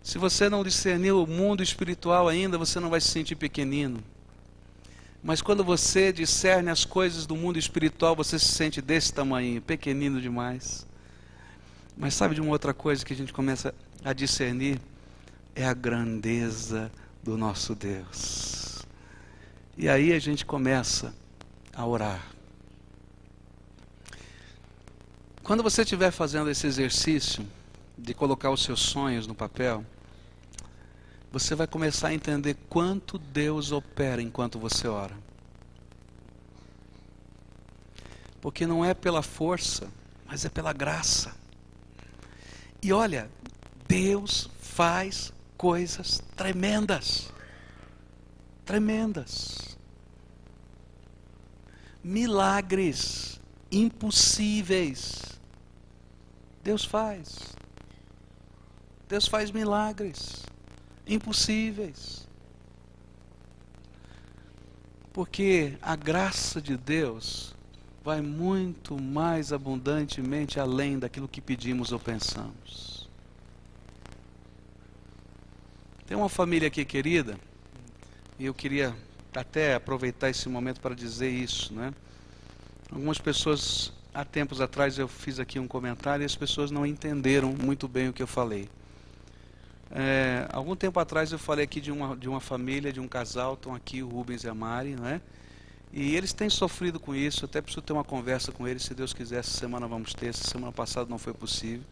Se você não discerniu o mundo espiritual ainda, você não vai se sentir pequenino. Mas quando você discerne as coisas do mundo espiritual, você se sente desse tamanho, pequenino demais. Mas sabe de uma outra coisa que a gente começa a discernir? É a grandeza do nosso Deus. E aí a gente começa a orar. Quando você estiver fazendo esse exercício de colocar os seus sonhos no papel, você vai começar a entender quanto Deus opera enquanto você ora. Porque não é pela força, mas é pela graça. E olha, Deus faz coisas tremendas. Tremendas. Milagres impossíveis. Deus faz. Deus faz milagres impossíveis. Porque a graça de Deus vai muito mais abundantemente além daquilo que pedimos ou pensamos. Tem uma família aqui querida, e eu queria até aproveitar esse momento para dizer isso, né? Algumas pessoas, há tempos atrás eu fiz aqui um comentário e as pessoas não entenderam muito bem o que eu falei. Algum tempo atrás eu falei aqui de uma família, de um casal, estão aqui o Rubens e a Mari, né? E eles têm sofrido com isso, até preciso ter uma conversa com eles, se Deus quiser, essa semana vamos ter, essa semana passada não foi possível.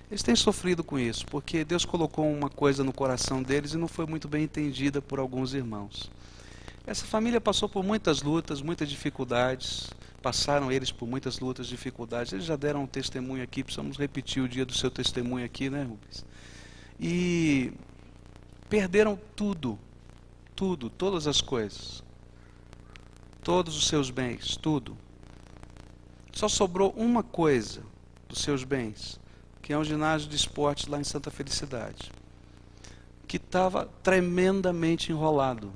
Eles têm sofrido com isso, porque Deus colocou uma coisa no coração deles e não foi muito bem entendida por alguns irmãos. Essa família passou por muitas lutas, muitas dificuldades, passaram eles por muitas lutas, dificuldades. Eles já deram um testemunho aqui, precisamos repetir o dia do seu testemunho aqui, né, Rubens? E perderam tudo, todas as coisas, todos os seus bens, tudo. Só sobrou uma coisa dos seus bens, que é um ginásio de esportes lá em Santa Felicidade, que estava tremendamente enrolado,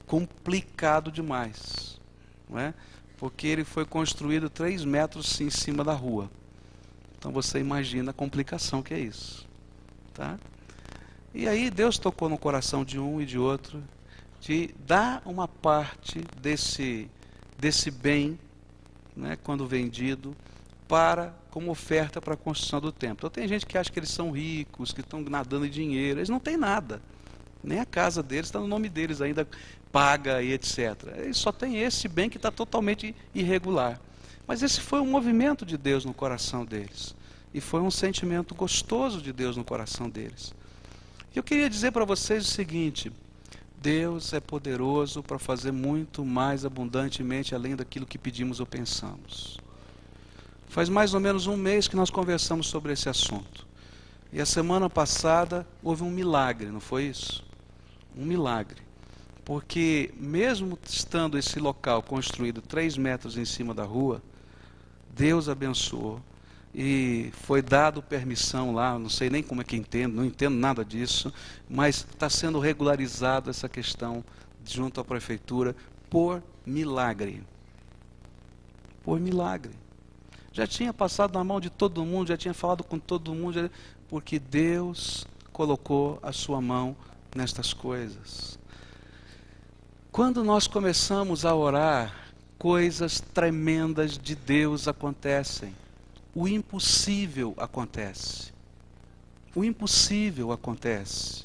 complicado demais, não é? Porque ele foi construído 3 metros em cima da rua. Então você imagina a complicação que é isso, tá? E aí Deus tocou no coração de um e de outro, de dar uma parte desse bem, né, quando vendido, como oferta para a construção do templo. Então tem gente que acha que eles são ricos, que estão nadando em dinheiro. Eles não têm nada. Nem a casa deles está no nome deles ainda, paga e etc. Eles só têm esse bem que está totalmente irregular. Mas esse foi um movimento de Deus no coração deles. E foi um sentimento gostoso de Deus no coração deles. E eu queria dizer para vocês o seguinte: Deus é poderoso para fazer muito mais abundantemente além daquilo que pedimos ou pensamos. Faz mais ou menos um mês que nós conversamos sobre esse assunto. E a semana passada houve um milagre, não foi isso? Um milagre. Porque mesmo estando esse local construído 3 metros em cima da rua, Deus abençoou. E foi dado permissão lá, não sei nem como é que entendo, não entendo nada disso, mas está sendo regularizada essa questão junto à prefeitura por milagre. Por milagre. já tinha passado na mão de todo mundo, já tinha falado com todo mundo, porque Deus colocou a sua mão nestas coisas. Quando nós começamos a orar, coisas tremendas de Deus acontecem. O impossível acontece. O impossível acontece.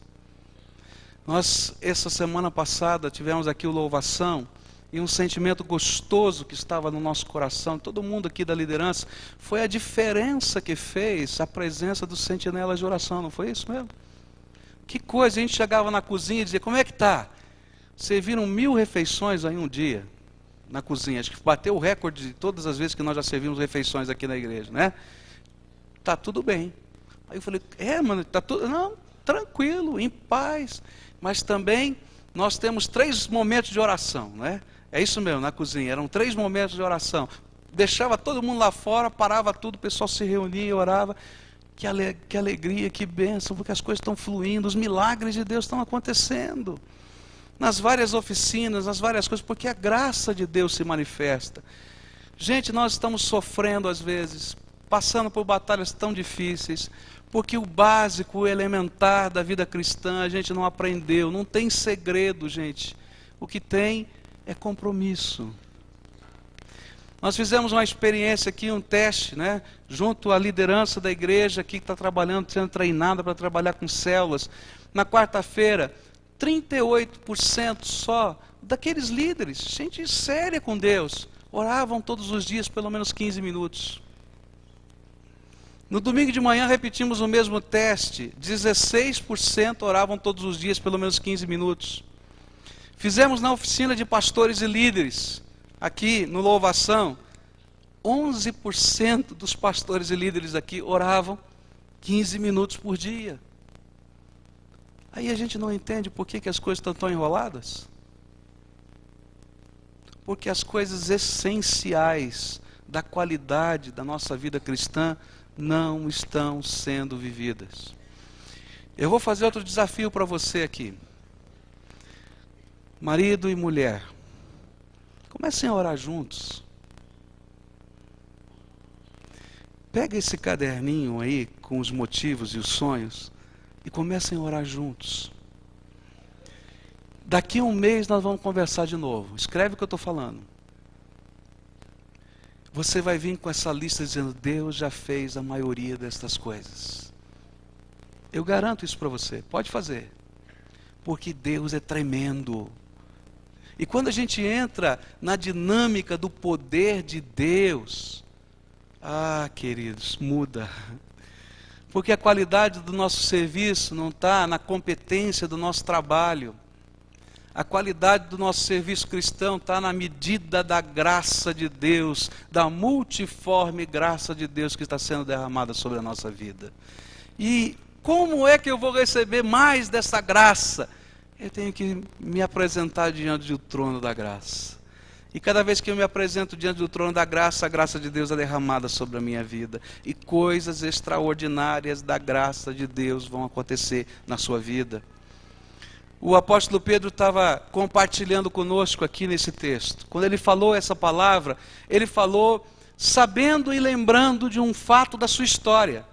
Nós, essa semana passada, tivemos aqui o Louvação, e um sentimento gostoso que estava no nosso coração, todo mundo aqui da liderança, foi a diferença que fez a presença dos sentinelas de oração, não foi isso mesmo? Que coisa, a gente chegava na cozinha e dizia, como é que está? Serviram 1000 refeições aí um dia, na cozinha, acho que bateu o recorde de todas as vezes que nós já servimos refeições aqui na igreja, né? Tá tudo bem. Aí eu falei, mano, tá tudo, não, tranquilo, em paz, mas também nós temos 3 momentos de oração, né? É isso mesmo, na cozinha, eram 3 momentos de oração. Deixava todo mundo lá fora, parava tudo, o pessoal se reunia e orava. Que alegria, que bênção, porque as coisas estão fluindo, os milagres de Deus estão acontecendo. Nas várias oficinas, nas várias coisas, porque a graça de Deus se manifesta. Gente, nós estamos sofrendo às vezes, passando por batalhas tão difíceis, porque o básico, o elementar da vida cristã a gente não aprendeu, não tem segredo, gente. O que tem é compromisso. Nós fizemos uma experiência aqui, um teste, né? Junto à liderança da igreja aqui que está trabalhando, sendo treinada para trabalhar com células. Na quarta-feira, 38% só daqueles líderes, gente séria com Deus, oravam todos os dias pelo menos 15 minutos. No domingo de manhã repetimos o mesmo teste, 16% oravam todos os dias pelo menos 15 minutos. Fizemos na oficina de pastores e líderes, aqui no Louvação, 11% dos pastores e líderes aqui oravam 15 minutos por dia. Aí a gente não entende por que as coisas estão tão enroladas. Porque as coisas essenciais da qualidade da nossa vida cristã não estão sendo vividas. Eu vou fazer outro desafio para você aqui. Marido e mulher, comecem a orar juntos. Pega esse caderninho aí com os motivos e os sonhos e comecem a orar juntos. Daqui a um mês nós vamos conversar de novo. Escreve o que eu estou falando. Você vai vir com essa lista dizendo, Deus já fez a maioria destas coisas. Eu garanto isso para você, pode fazer. Porque Deus é tremendo. E quando a gente entra na dinâmica do poder de Deus, queridos, muda. Porque a qualidade do nosso serviço não está na competência do nosso trabalho. A qualidade do nosso serviço cristão está na medida da graça de Deus, da multiforme graça de Deus que está sendo derramada sobre a nossa vida. E como é que eu vou receber mais dessa graça? Eu tenho que me apresentar diante do trono da graça. E cada vez que eu me apresento diante do trono da graça, a graça de Deus é derramada sobre a minha vida. E coisas extraordinárias da graça de Deus vão acontecer na sua vida. O apóstolo Pedro estava compartilhando conosco aqui nesse texto. Quando ele falou essa palavra, ele falou sabendo e lembrando de um fato da sua história.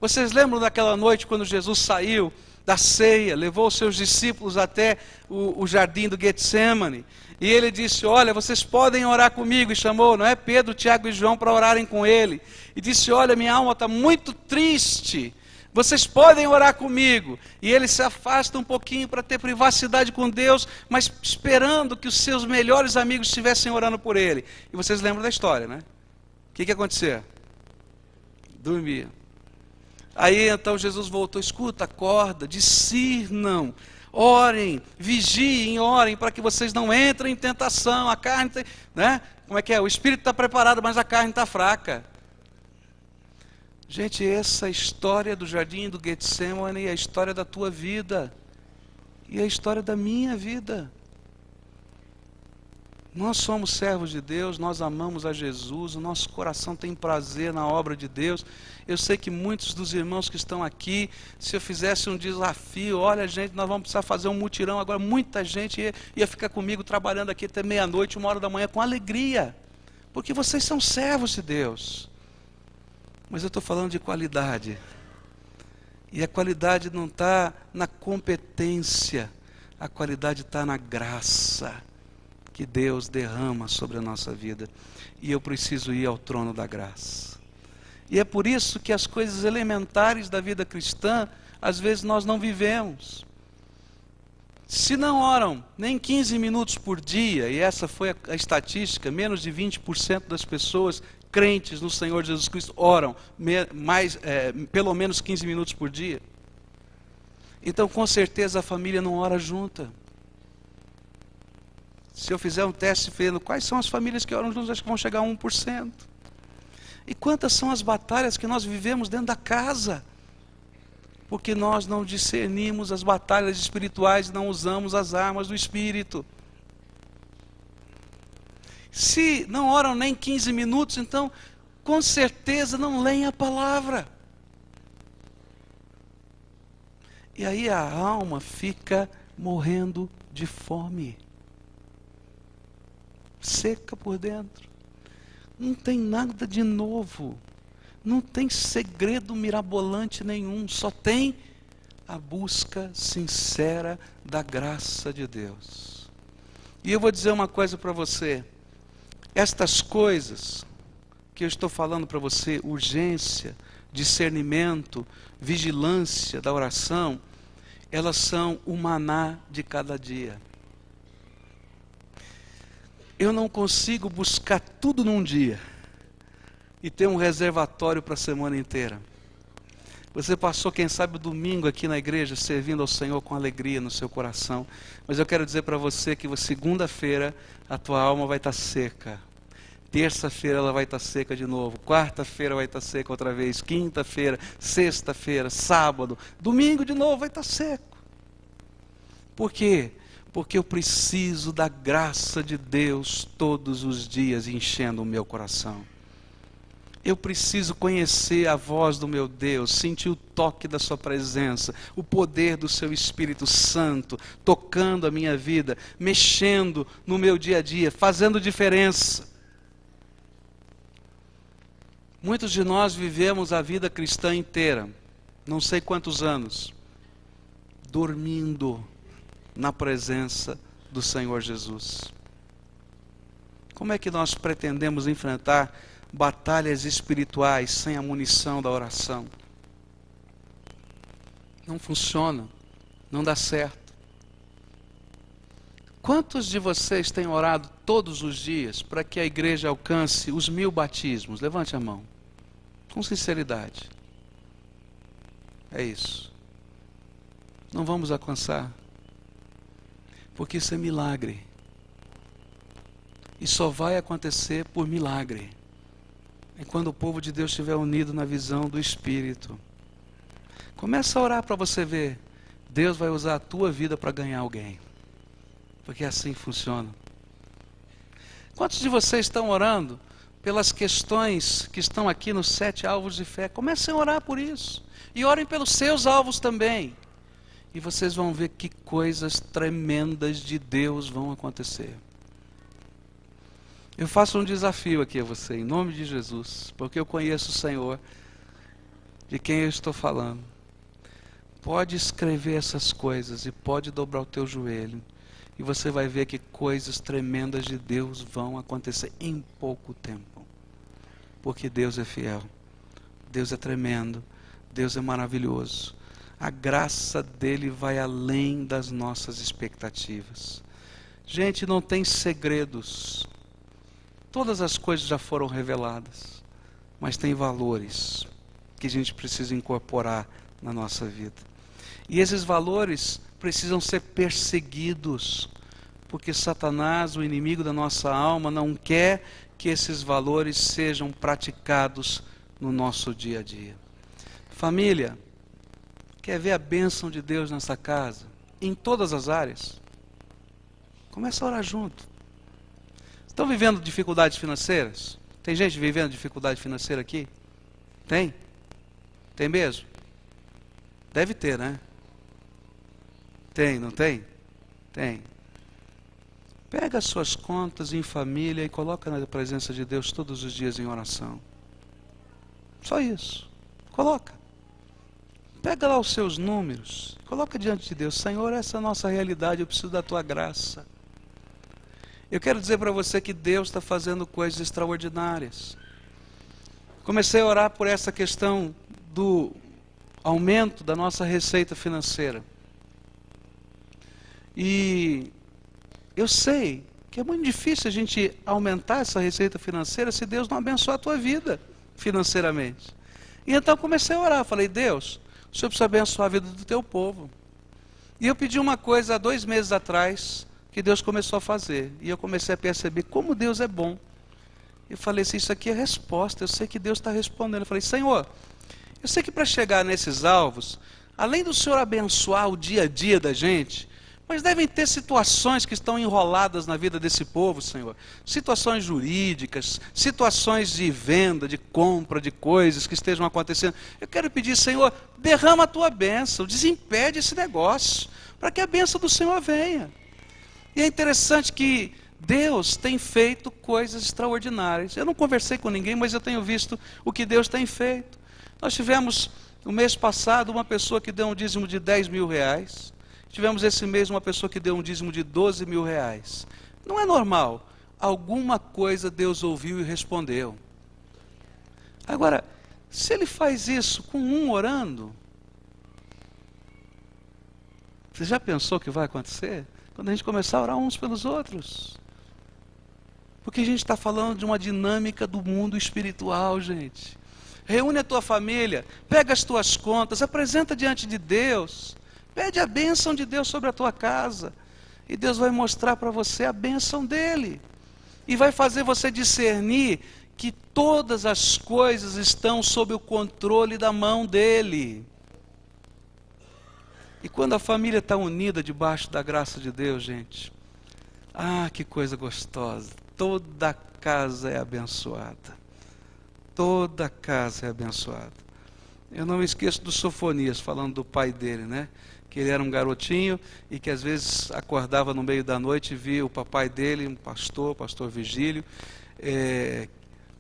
Vocês lembram daquela noite quando Jesus saiu da ceia, levou os seus discípulos até o jardim do Getsemane, e ele disse, olha, vocês podem orar comigo, e chamou, não é, Pedro, Tiago e João para orarem com ele, e disse, olha, minha alma está muito triste, vocês podem orar comigo, e ele se afasta um pouquinho para ter privacidade com Deus, mas esperando que os seus melhores amigos estivessem orando por ele, e vocês lembram da história, né? O que aconteceu? Dormia. Aí então Jesus voltou, escuta, acorda, discernam, orem, vigiem, orem, para que vocês não entrem em tentação, a carne, né? Como é que é? O espírito está preparado, mas a carne está fraca. Gente, essa história do jardim do Getsemane é a história da tua vida, e a história da minha vida. Nós somos servos de Deus, nós amamos a Jesus, o nosso coração tem prazer na obra de Deus. Eu sei que muitos dos irmãos que estão aqui, se eu fizesse um desafio, olha gente, nós vamos precisar fazer um mutirão agora, muita gente ia ficar comigo trabalhando aqui até meia-noite, 1h da manhã, com alegria, porque vocês são servos de Deus. Mas eu estou falando de qualidade. E a qualidade não está na competência, a qualidade está na graça que Deus derrama sobre a nossa vida. E eu preciso ir ao trono da graça. E é por isso que as coisas elementares da vida cristã, às vezes nós não vivemos. Se não oram nem 15 minutos por dia, e essa foi a estatística, menos de 20% das pessoas crentes no Senhor Jesus Cristo oram pelo menos 15 minutos por dia. Então, com certeza, a família não ora junta. Se eu fizer um teste vendo quais são as famílias que oram juntas, acho que vão chegar a 1%. E quantas são as batalhas que nós vivemos dentro da casa? Porque nós não discernimos as batalhas espirituais, não usamos as armas do Espírito. Se não oram nem 15 minutos, então, com certeza não leem a palavra. E aí a alma fica morrendo de fome. Seca por dentro. Não tem nada de novo. Não tem segredo mirabolante nenhum. Só tem a busca sincera da graça de Deus. E eu vou dizer uma coisa para você. Estas coisas que eu estou falando para você, urgência, discernimento, vigilância da oração, elas são o maná de cada dia. Eu não consigo buscar tudo num dia e ter um reservatório para a semana inteira. Você passou, quem sabe, o domingo aqui na igreja, servindo ao Senhor com alegria no seu coração. Mas eu quero dizer para você que segunda-feira a tua alma vai estar seca. Terça-feira ela vai estar seca de novo. Quarta-feira vai estar seca outra vez. Quinta-feira, sexta-feira, sábado. Domingo de novo vai estar seco. Por quê? Porque eu preciso da graça de Deus todos os dias enchendo o meu coração. Eu preciso conhecer a voz do meu Deus, sentir o toque da sua presença, o poder do seu Espírito Santo, tocando a minha vida, mexendo no meu dia a dia, fazendo diferença. Muitos de nós vivemos a vida cristã inteira, não sei quantos anos, dormindo na presença do Senhor Jesus. Como é que nós pretendemos enfrentar batalhas espirituais sem a munição da oração? Não funciona, não dá certo. Quantos de vocês têm orado todos os dias para que a igreja alcance os 1000 batismos? Levante a mão, com sinceridade. É isso. Não vamos alcançar, porque isso é milagre. E só vai acontecer por milagre. É quando o povo de Deus estiver unido na visão do Espírito. Começa a orar para você ver. Deus vai usar a tua vida para ganhar alguém. Porque é assim que funciona. Quantos de vocês estão orando pelas questões que estão aqui nos 7 alvos de fé? Comecem a orar por isso. E orem pelos seus alvos também. E vocês vão ver que coisas tremendas de Deus vão acontecer. Eu faço um desafio aqui a você, em nome de Jesus, porque eu conheço o Senhor, de quem eu estou falando. Pode escrever essas coisas e pode dobrar o teu joelho, e você vai ver que coisas tremendas de Deus vão acontecer em pouco tempo. Porque Deus é fiel, Deus é tremendo, Deus é maravilhoso. A graça dele vai além das nossas expectativas. Gente, não tem segredos. Todas as coisas já foram reveladas, mas tem valores que a gente precisa incorporar na nossa vida. E esses valores precisam ser perseguidos, porque Satanás, o inimigo da nossa alma, não quer que esses valores sejam praticados no nosso dia a dia. Família, quer ver a bênção de Deus nessa casa? Em todas as áreas? Começa a orar junto. Estão vivendo dificuldades financeiras? Tem gente vivendo dificuldade financeira aqui? Tem? Tem mesmo? Deve ter, né? Tem, não tem? Tem. Pega as suas contas em família e coloca na presença de Deus todos os dias em oração. Só isso. Coloca. Pega lá os seus números. Coloca diante de Deus. Senhor, essa é a nossa realidade. Eu preciso da tua graça. Eu quero dizer para você que Deus está fazendo coisas extraordinárias. Comecei a orar por essa questão do aumento da nossa receita financeira. E eu sei que é muito difícil a gente aumentar essa receita financeira se Deus não abençoar a tua vida financeiramente. E então comecei a orar, falei, Deus, o Senhor precisa abençoar a vida do teu povo. E eu pedi uma coisa há 2 meses atrás, que Deus começou a fazer. E eu comecei a perceber como Deus é bom. Eu falei assim, isso aqui é resposta, eu sei que Deus está respondendo. Eu falei, Senhor, eu sei que para chegar nesses alvos, além do Senhor abençoar o dia a dia da gente, mas devem ter situações que estão enroladas na vida desse povo, Senhor. Situações jurídicas, situações de venda, de compra, de coisas que estejam acontecendo. Eu quero pedir, Senhor, derrama a tua bênção, desimpede esse negócio, para que a bênção do Senhor venha. E é interessante que Deus tem feito coisas extraordinárias. Eu não conversei com ninguém, mas eu tenho visto o que Deus tem feito. Nós tivemos, no mês passado, uma pessoa que deu um dízimo de 10 mil reais. Tivemos esse mês uma pessoa que deu um dízimo de 12 mil reais. Não é normal. Alguma coisa Deus ouviu e respondeu. Agora, se Ele faz isso com um orando, você já pensou que vai acontecer? Quando a gente começar a orar uns pelos outros. Porque a gente está falando de uma dinâmica do mundo espiritual, gente. Reúne a tua família, pega as tuas contas, apresenta diante de Deus. Pede a bênção de Deus sobre a tua casa. E Deus vai mostrar para você a bênção dEle. E vai fazer você discernir que todas as coisas estão sob o controle da mão dEle. E quando a família está unida debaixo da graça de Deus, gente, que coisa gostosa. Toda casa é abençoada. Toda casa é abençoada. Eu não me esqueço do Sofonias, falando do pai dele, né? Que ele era um garotinho e que às vezes acordava no meio da noite e via o papai dele, um pastor, o pastor Vigílio,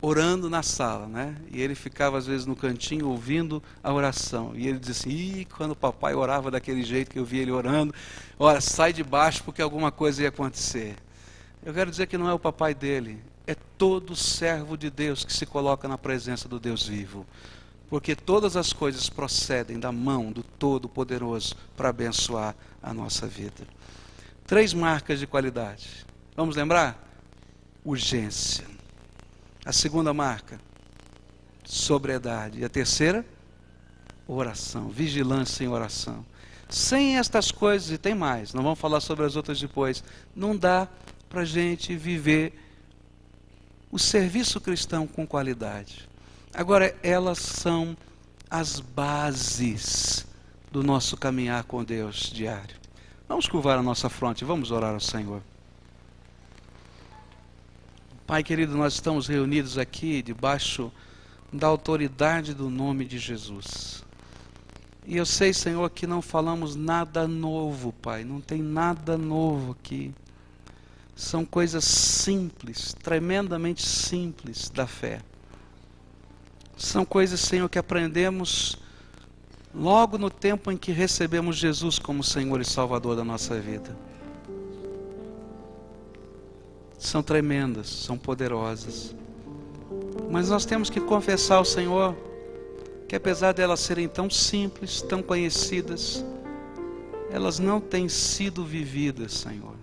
orando na sala, né? E ele ficava às vezes no cantinho ouvindo a oração. E ele dizia assim, quando o papai orava daquele jeito que eu via ele orando, olha, sai de baixo porque alguma coisa ia acontecer. Eu quero dizer que não é o papai dele, é todo servo de Deus que se coloca na presença do Deus vivo. Porque todas as coisas procedem da mão do Todo-Poderoso para abençoar a nossa vida. 3 marcas de qualidade. Vamos lembrar? Urgência. A segunda marca, sobriedade. E a terceira, oração, vigilância em oração. Sem estas coisas, e tem mais, não vamos falar sobre as outras depois, não dá para a gente viver o serviço cristão com qualidade. Agora, elas são as bases do nosso caminhar com Deus diário. Vamos curvar a nossa fronte, vamos orar ao Senhor. Pai querido, nós estamos reunidos aqui debaixo da autoridade do nome de Jesus. E eu sei, Senhor, que não falamos nada novo, Pai, não tem nada novo aqui. São coisas simples, tremendamente simples da fé. São coisas, Senhor, que aprendemos logo no tempo em que recebemos Jesus como Senhor e Salvador da nossa vida. São tremendas, são poderosas. Mas nós temos que confessar ao Senhor que apesar de elas serem tão simples, tão conhecidas, elas não têm sido vividas, Senhor.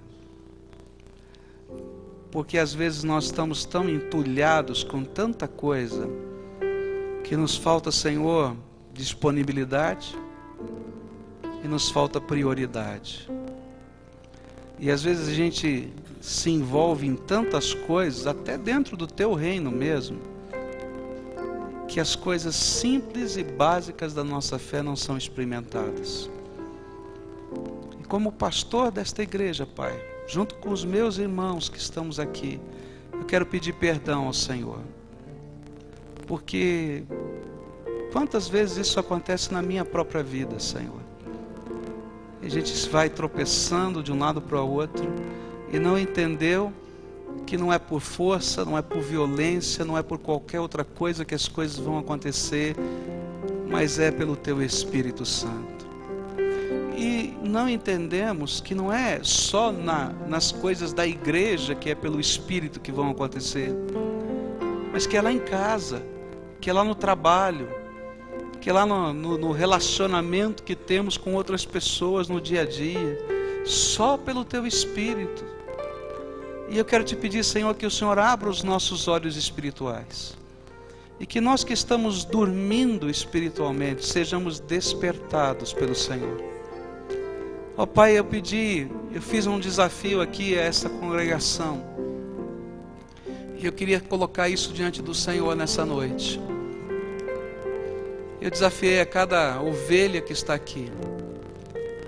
Porque às vezes nós estamos tão entulhados com tanta coisa, que nos falta, Senhor, disponibilidade e nos falta prioridade. E às vezes a gente se envolve em tantas coisas, até dentro do teu reino mesmo, que as coisas simples e básicas da nossa fé não são experimentadas. E como pastor desta igreja, Pai, junto com os meus irmãos que estamos aqui, eu quero pedir perdão ao Senhor. Porque quantas vezes isso acontece na minha própria vida, Senhor? E a gente vai tropeçando de um lado para o outro e não entendeu que não é por força, não é por violência, não é por qualquer outra coisa que as coisas vão acontecer, mas é pelo Teu Espírito Santo. E não entendemos que não é só nas coisas da igreja que é pelo Espírito que vão acontecer, mas que é lá em casa, que é lá no trabalho, que é lá no relacionamento que temos com outras pessoas no dia a dia, só pelo Teu Espírito. E eu quero te pedir, Senhor, que o Senhor abra os nossos olhos espirituais, e que nós que estamos dormindo espiritualmente, sejamos despertados pelo Senhor. Ó Pai, eu fiz um desafio aqui a essa congregação, e eu queria colocar isso diante do Senhor nessa noite. Eu desafiei a cada ovelha que está aqui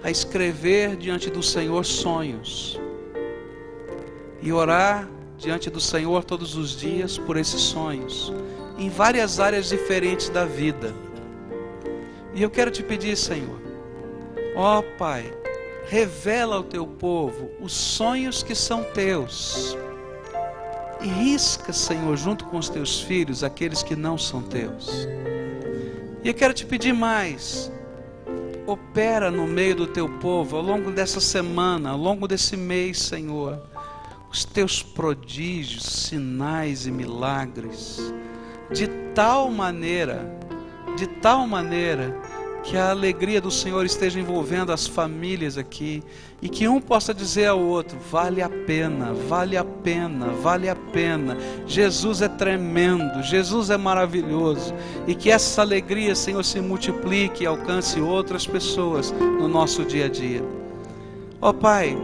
a escrever diante do Senhor sonhos e orar diante do Senhor todos os dias por esses sonhos, em várias áreas diferentes da vida. E eu quero te pedir, Senhor, ó Pai, revela ao Teu povo os sonhos que são Teus, e risca, Senhor, junto com os Teus filhos, aqueles que não são Teus. E eu quero te pedir mais, opera no meio do Teu povo, ao longo dessa semana, ao longo desse mês, Senhor, os Teus prodígios, sinais e milagres, de tal maneira, que a alegria do Senhor esteja envolvendo as famílias aqui, e que um possa dizer ao outro: vale a pena, vale a pena, vale a pena, Jesus é tremendo, Jesus é maravilhoso, e que essa alegria, Senhor, se multiplique e alcance outras pessoas no nosso dia a dia. Ó Pai,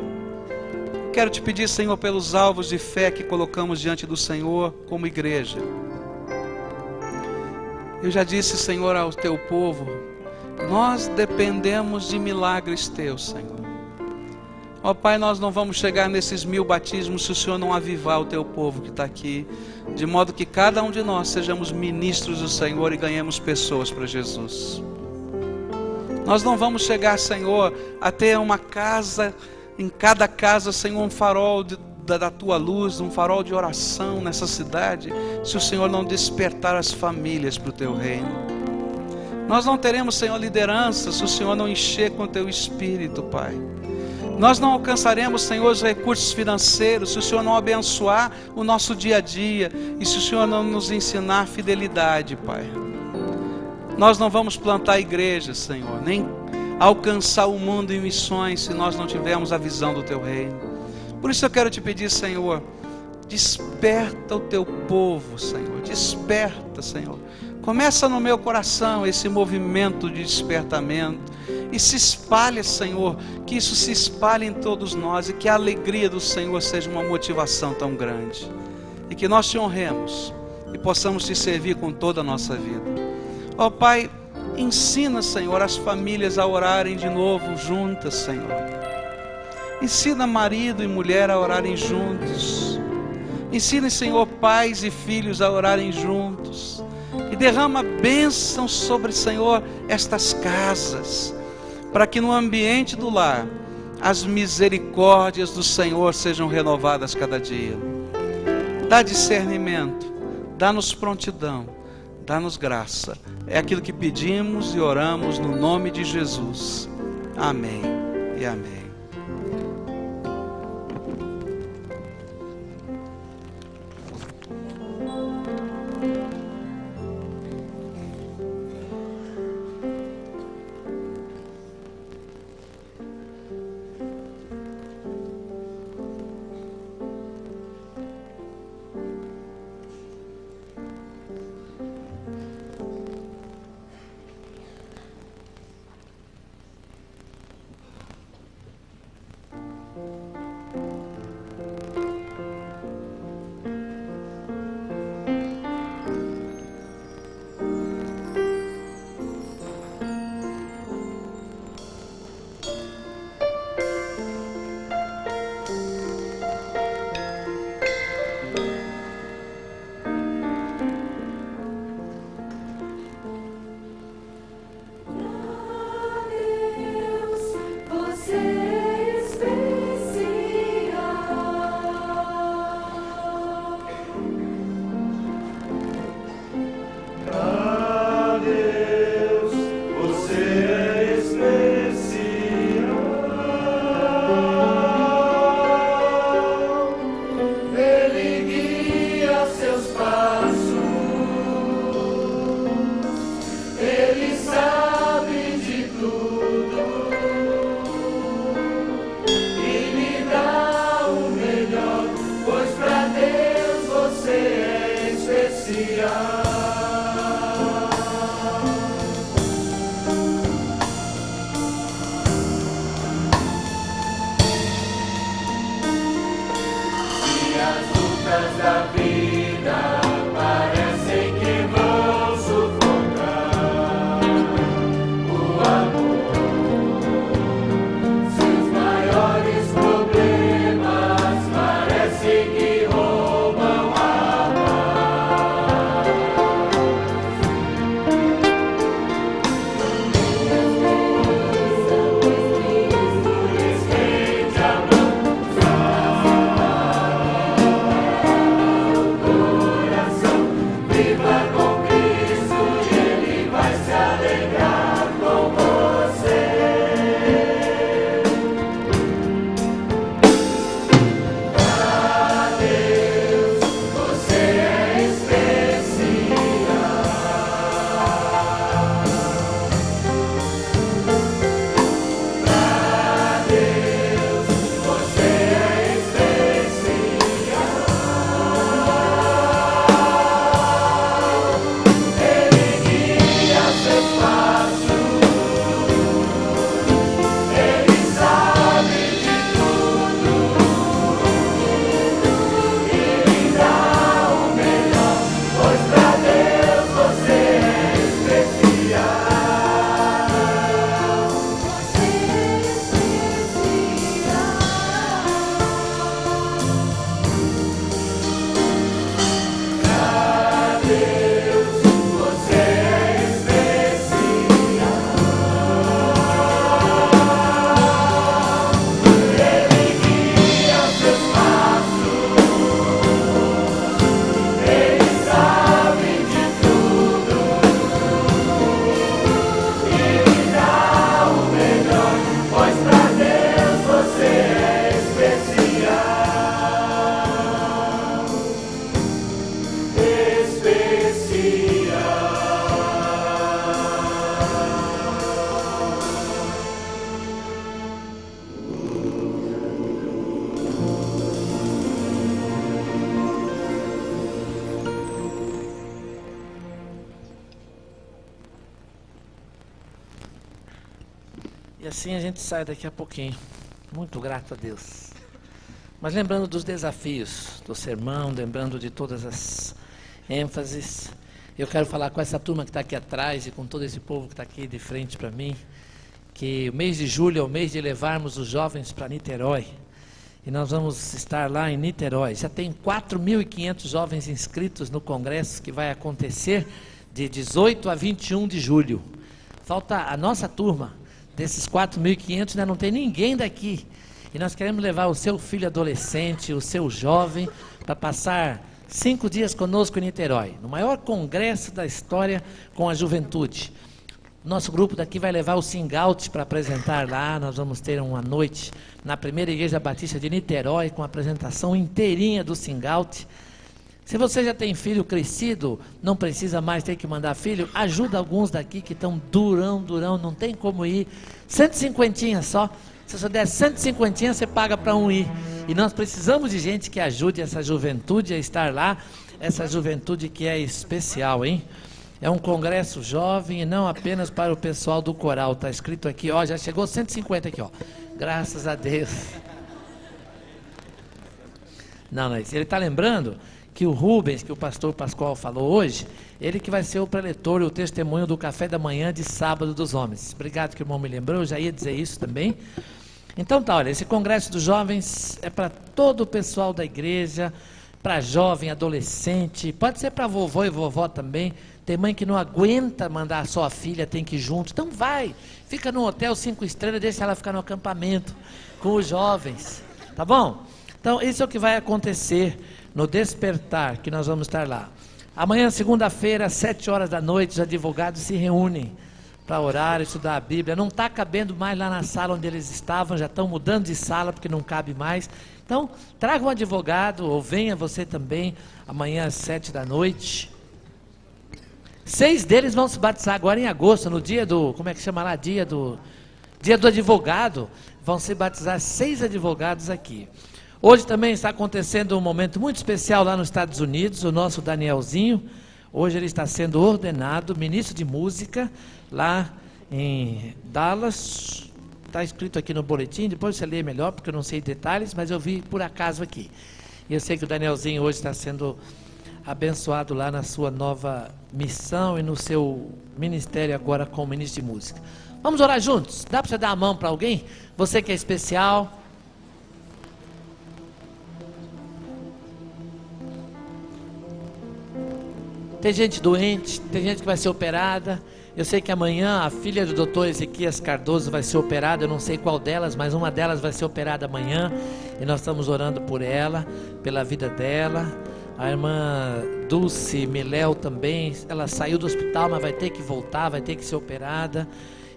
quero te pedir, Senhor, pelos alvos de fé que colocamos diante do Senhor como igreja. Eu já disse, Senhor, ao Teu povo, nós dependemos de milagres Teus, Senhor. Ó Pai, nós não vamos chegar nesses 1000 batismos se o Senhor não avivar o Teu povo que está aqui, de modo que cada um de nós sejamos ministros do Senhor e ganhemos pessoas para Jesus. Nós não vamos chegar, Senhor, a ter uma casa, em cada casa, Senhor, um farol da Tua luz, um farol de oração nessa cidade, se o Senhor não despertar as famílias para o Teu reino. Nós não teremos, Senhor, liderança se o Senhor não encher com o Teu Espírito, Pai. Nós não alcançaremos, Senhor, os recursos financeiros se o Senhor não abençoar o nosso dia a dia e se o Senhor não nos ensinar fidelidade, Pai. Nós não vamos plantar igrejas, Senhor, nem alcançar o mundo em missões se nós não tivermos a visão do Teu reino. Por isso eu quero te pedir, Senhor, desperta o Teu povo, Senhor, desperta, Senhor. Começa no meu coração esse movimento de despertamento e se espalha, Senhor, que isso se espalhe em todos nós e que a alegria do Senhor seja uma motivação tão grande e que nós Te honremos e possamos Te servir com toda a nossa vida. Ó Pai, ensina, Senhor, as famílias a orarem de novo juntas, Senhor. Ensina marido e mulher a orarem juntos. Ensina, Senhor, pais e filhos a orarem juntos. E derrama bênção sobre, Senhor, estas casas, para que no ambiente do lar as misericórdias do Senhor sejam renovadas cada dia. Dá discernimento, dá-nos prontidão, dá-nos graça. É aquilo que pedimos e oramos no nome de Jesus. Amém e amém. E assim a gente sai daqui a pouquinho. Muito grato a Deus. Mas lembrando dos desafios do sermão, lembrando de todas as ênfases, eu quero falar com essa turma que está aqui atrás e com todo esse povo que está aqui de frente para mim, que o mês de julho é o mês de levarmos os jovens para Niterói. E nós vamos estar lá em Niterói. Já tem 4.500 jovens inscritos no congresso que vai acontecer de 18 a 21 de julho. Falta a nossa turma. Desses 4.500 ainda não tem ninguém daqui. E nós queremos levar o seu filho adolescente, o seu jovem, para passar 5 dias conosco em Niterói, no maior congresso da história com a juventude. Nosso grupo daqui vai levar o Singaut para apresentar lá. Nós vamos ter uma noite na primeira igreja batista de Niterói, com a apresentação inteirinha do Singaut. Se você já tem filho crescido, não precisa mais ter que mandar filho, ajuda alguns daqui que estão durão, não tem como ir. 150 só. Se você der 150, você paga para um ir. E nós precisamos de gente que ajude essa juventude a estar lá, essa juventude que é especial, hein? É um congresso jovem e não apenas para o pessoal do coral. Está escrito aqui, ó, já chegou 150 aqui, ó. Graças a Deus. Não, ele está lembrando que o Rubens, que o pastor Pascoal falou hoje, ele que vai ser o preletor e o testemunho do café da manhã de sábado dos homens. Obrigado que o irmão me lembrou, eu já ia dizer isso também. Então tá, olha, esse congresso dos jovens é para todo o pessoal da igreja, para jovem, adolescente, pode ser para vovô e vovó também. Tem mãe que não aguenta mandar só a filha, tem que ir junto. Então vai, fica no hotel 5 estrelas, deixa ela ficar no acampamento com os jovens, tá bom? Então isso é o que vai acontecer no Despertar, que nós vamos estar lá. Amanhã, segunda-feira, às 7 horas da noite, os advogados se reúnem para orar, estudar a Bíblia. Não está cabendo mais lá na sala onde eles estavam, já estão mudando de sala porque não cabe mais. Então, traga um advogado, ou venha você também, amanhã às 7 da noite. 6 deles vão se batizar agora em agosto, no dia do, como é que chama lá? Dia do advogado. Vão se batizar 6 advogados aqui. Hoje também está acontecendo um momento muito especial lá nos Estados Unidos. O nosso Danielzinho, hoje ele está sendo ordenado ministro de música lá em Dallas. Está escrito aqui no boletim, depois você lê melhor, porque eu não sei detalhes, mas eu vi por acaso aqui. E eu sei que o Danielzinho hoje está sendo abençoado lá na sua nova missão e no seu ministério agora como ministro de música. Vamos orar juntos? Dá para você dar a mão para alguém? Você que é especial. Tem gente doente, tem gente que vai ser operada. Eu sei que amanhã a filha do doutor Ezequias Cardoso vai ser operada, eu não sei qual delas, mas uma delas vai ser operada amanhã, e nós estamos orando por ela, pela vida dela. A irmã Dulce Miléu também, ela saiu do hospital, mas vai ter que voltar, vai ter que ser operada.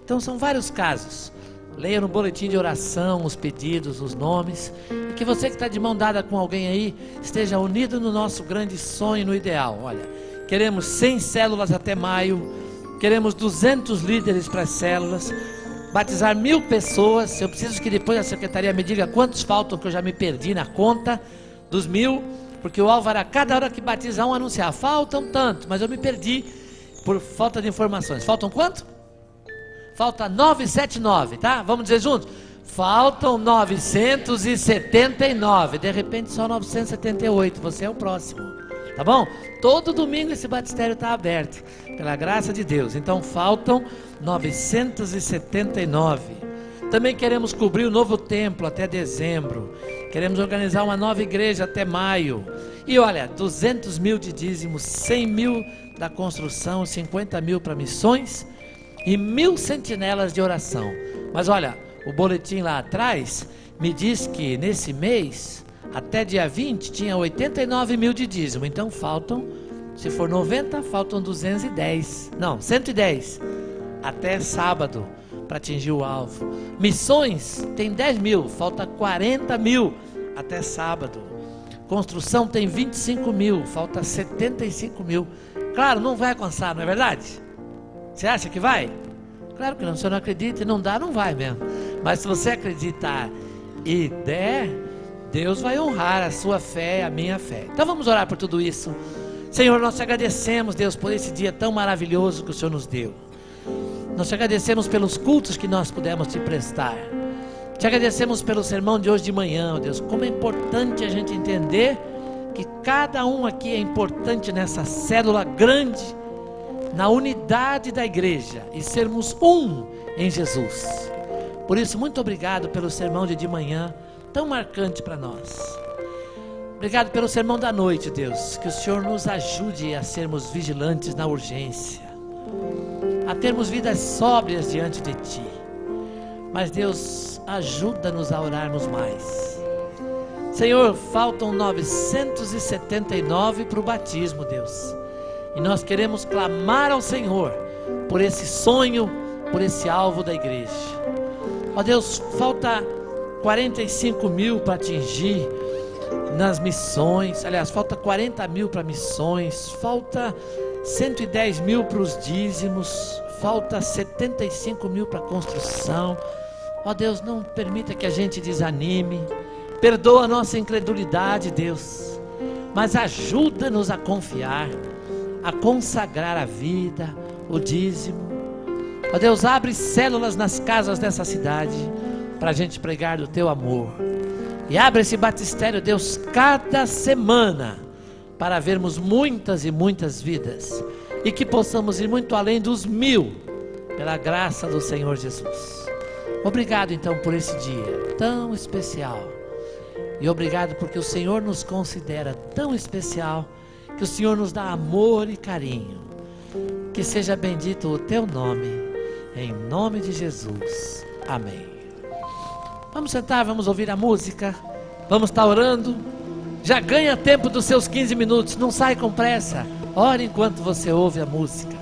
Então são vários casos. Leia no boletim de oração os pedidos, os nomes, e que você que está de mão dada com alguém aí, esteja unido no nosso grande sonho, no ideal. Olha, queremos 100 células até maio, queremos 200 líderes para as células, batizar 1000 pessoas. Eu preciso que depois a secretaria me diga quantos faltam, que eu já me perdi na conta dos 1000, porque o Álvaro, a cada hora que batizar um, anunciar, faltam tanto, mas eu me perdi por falta de informações. Faltam quanto? Falta 979, tá? Vamos dizer juntos? Faltam 979, de repente só 978, você é o próximo, tá bom? Todo domingo esse batistério está aberto, pela graça de Deus. Então faltam 979. Também queremos cobrir o novo templo até dezembro. Queremos organizar uma nova igreja até maio. E olha, 200 mil de dízimos, 100 mil da construção, 50 mil para missões e 1000 sentinelas de oração. Mas olha, o boletim lá atrás me diz que nesse mês, até dia 20, tinha 89 mil de dízimo. Então faltam, se for 90, faltam 210. Não, 110. Até sábado, para atingir o alvo. Missões tem 10 mil, falta 40 mil até sábado. Construção tem 25 mil, falta 75 mil. Claro, não vai alcançar, não é verdade? Você acha que vai? Claro que não, se você não acredita e não dá, não vai mesmo. Mas se você acreditar e der, Deus vai honrar a sua fé e a minha fé. Então vamos orar por tudo isso. Senhor, nós te agradecemos, Deus, por esse dia tão maravilhoso que o Senhor nos deu. Nós te agradecemos pelos cultos que nós pudemos te prestar. Te agradecemos pelo sermão de hoje de manhã, Deus. Como é importante a gente entender que cada um aqui é importante nessa célula grande, na unidade da igreja, e sermos um em Jesus. Por isso, muito obrigado pelo sermão de manhã, tão marcante para nós. Obrigado pelo sermão da noite, Deus. Que o Senhor nos ajude a sermos vigilantes na urgência, a termos vidas sóbrias diante de Ti. Mas Deus, ajuda-nos a orarmos mais. Senhor, faltam 979 para o batismo, Deus. E nós queremos clamar ao Senhor por esse sonho, por esse alvo da igreja. Ó Deus, falta 45 mil para atingir nas missões. Aliás, falta 40 mil para missões. Falta 110 mil para os dízimos. Falta 75 mil para construção. Ó Deus, não permita que a gente desanime. Perdoa a nossa incredulidade, Deus. Mas ajuda-nos a confiar, a consagrar a vida, o dízimo. Ó Deus, abre células nas casas dessa cidade, para a gente pregar do Teu amor. E abre esse batistério, Deus, cada semana, para vermos muitas e muitas vidas. E que possamos ir muito além dos 1000, pela graça do Senhor Jesus. Obrigado então por esse dia tão especial. E obrigado porque o Senhor nos considera tão especial, que o Senhor nos dá amor e carinho. Que seja bendito o Teu nome, em nome de Jesus. Amém. Vamos sentar, vamos ouvir a música, vamos estar orando. Já ganha tempo dos seus 15 minutos, não sai com pressa. Ore enquanto você ouve a música.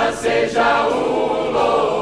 Vamos junto.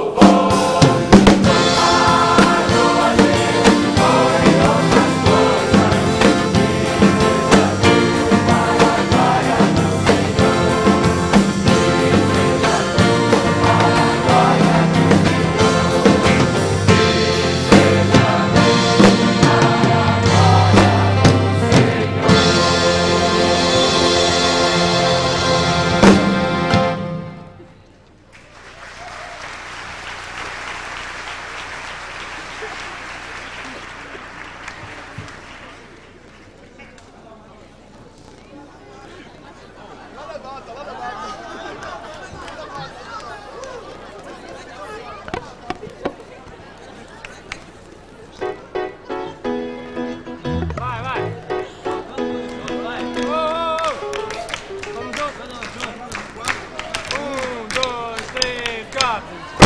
1, 2, 3, 4.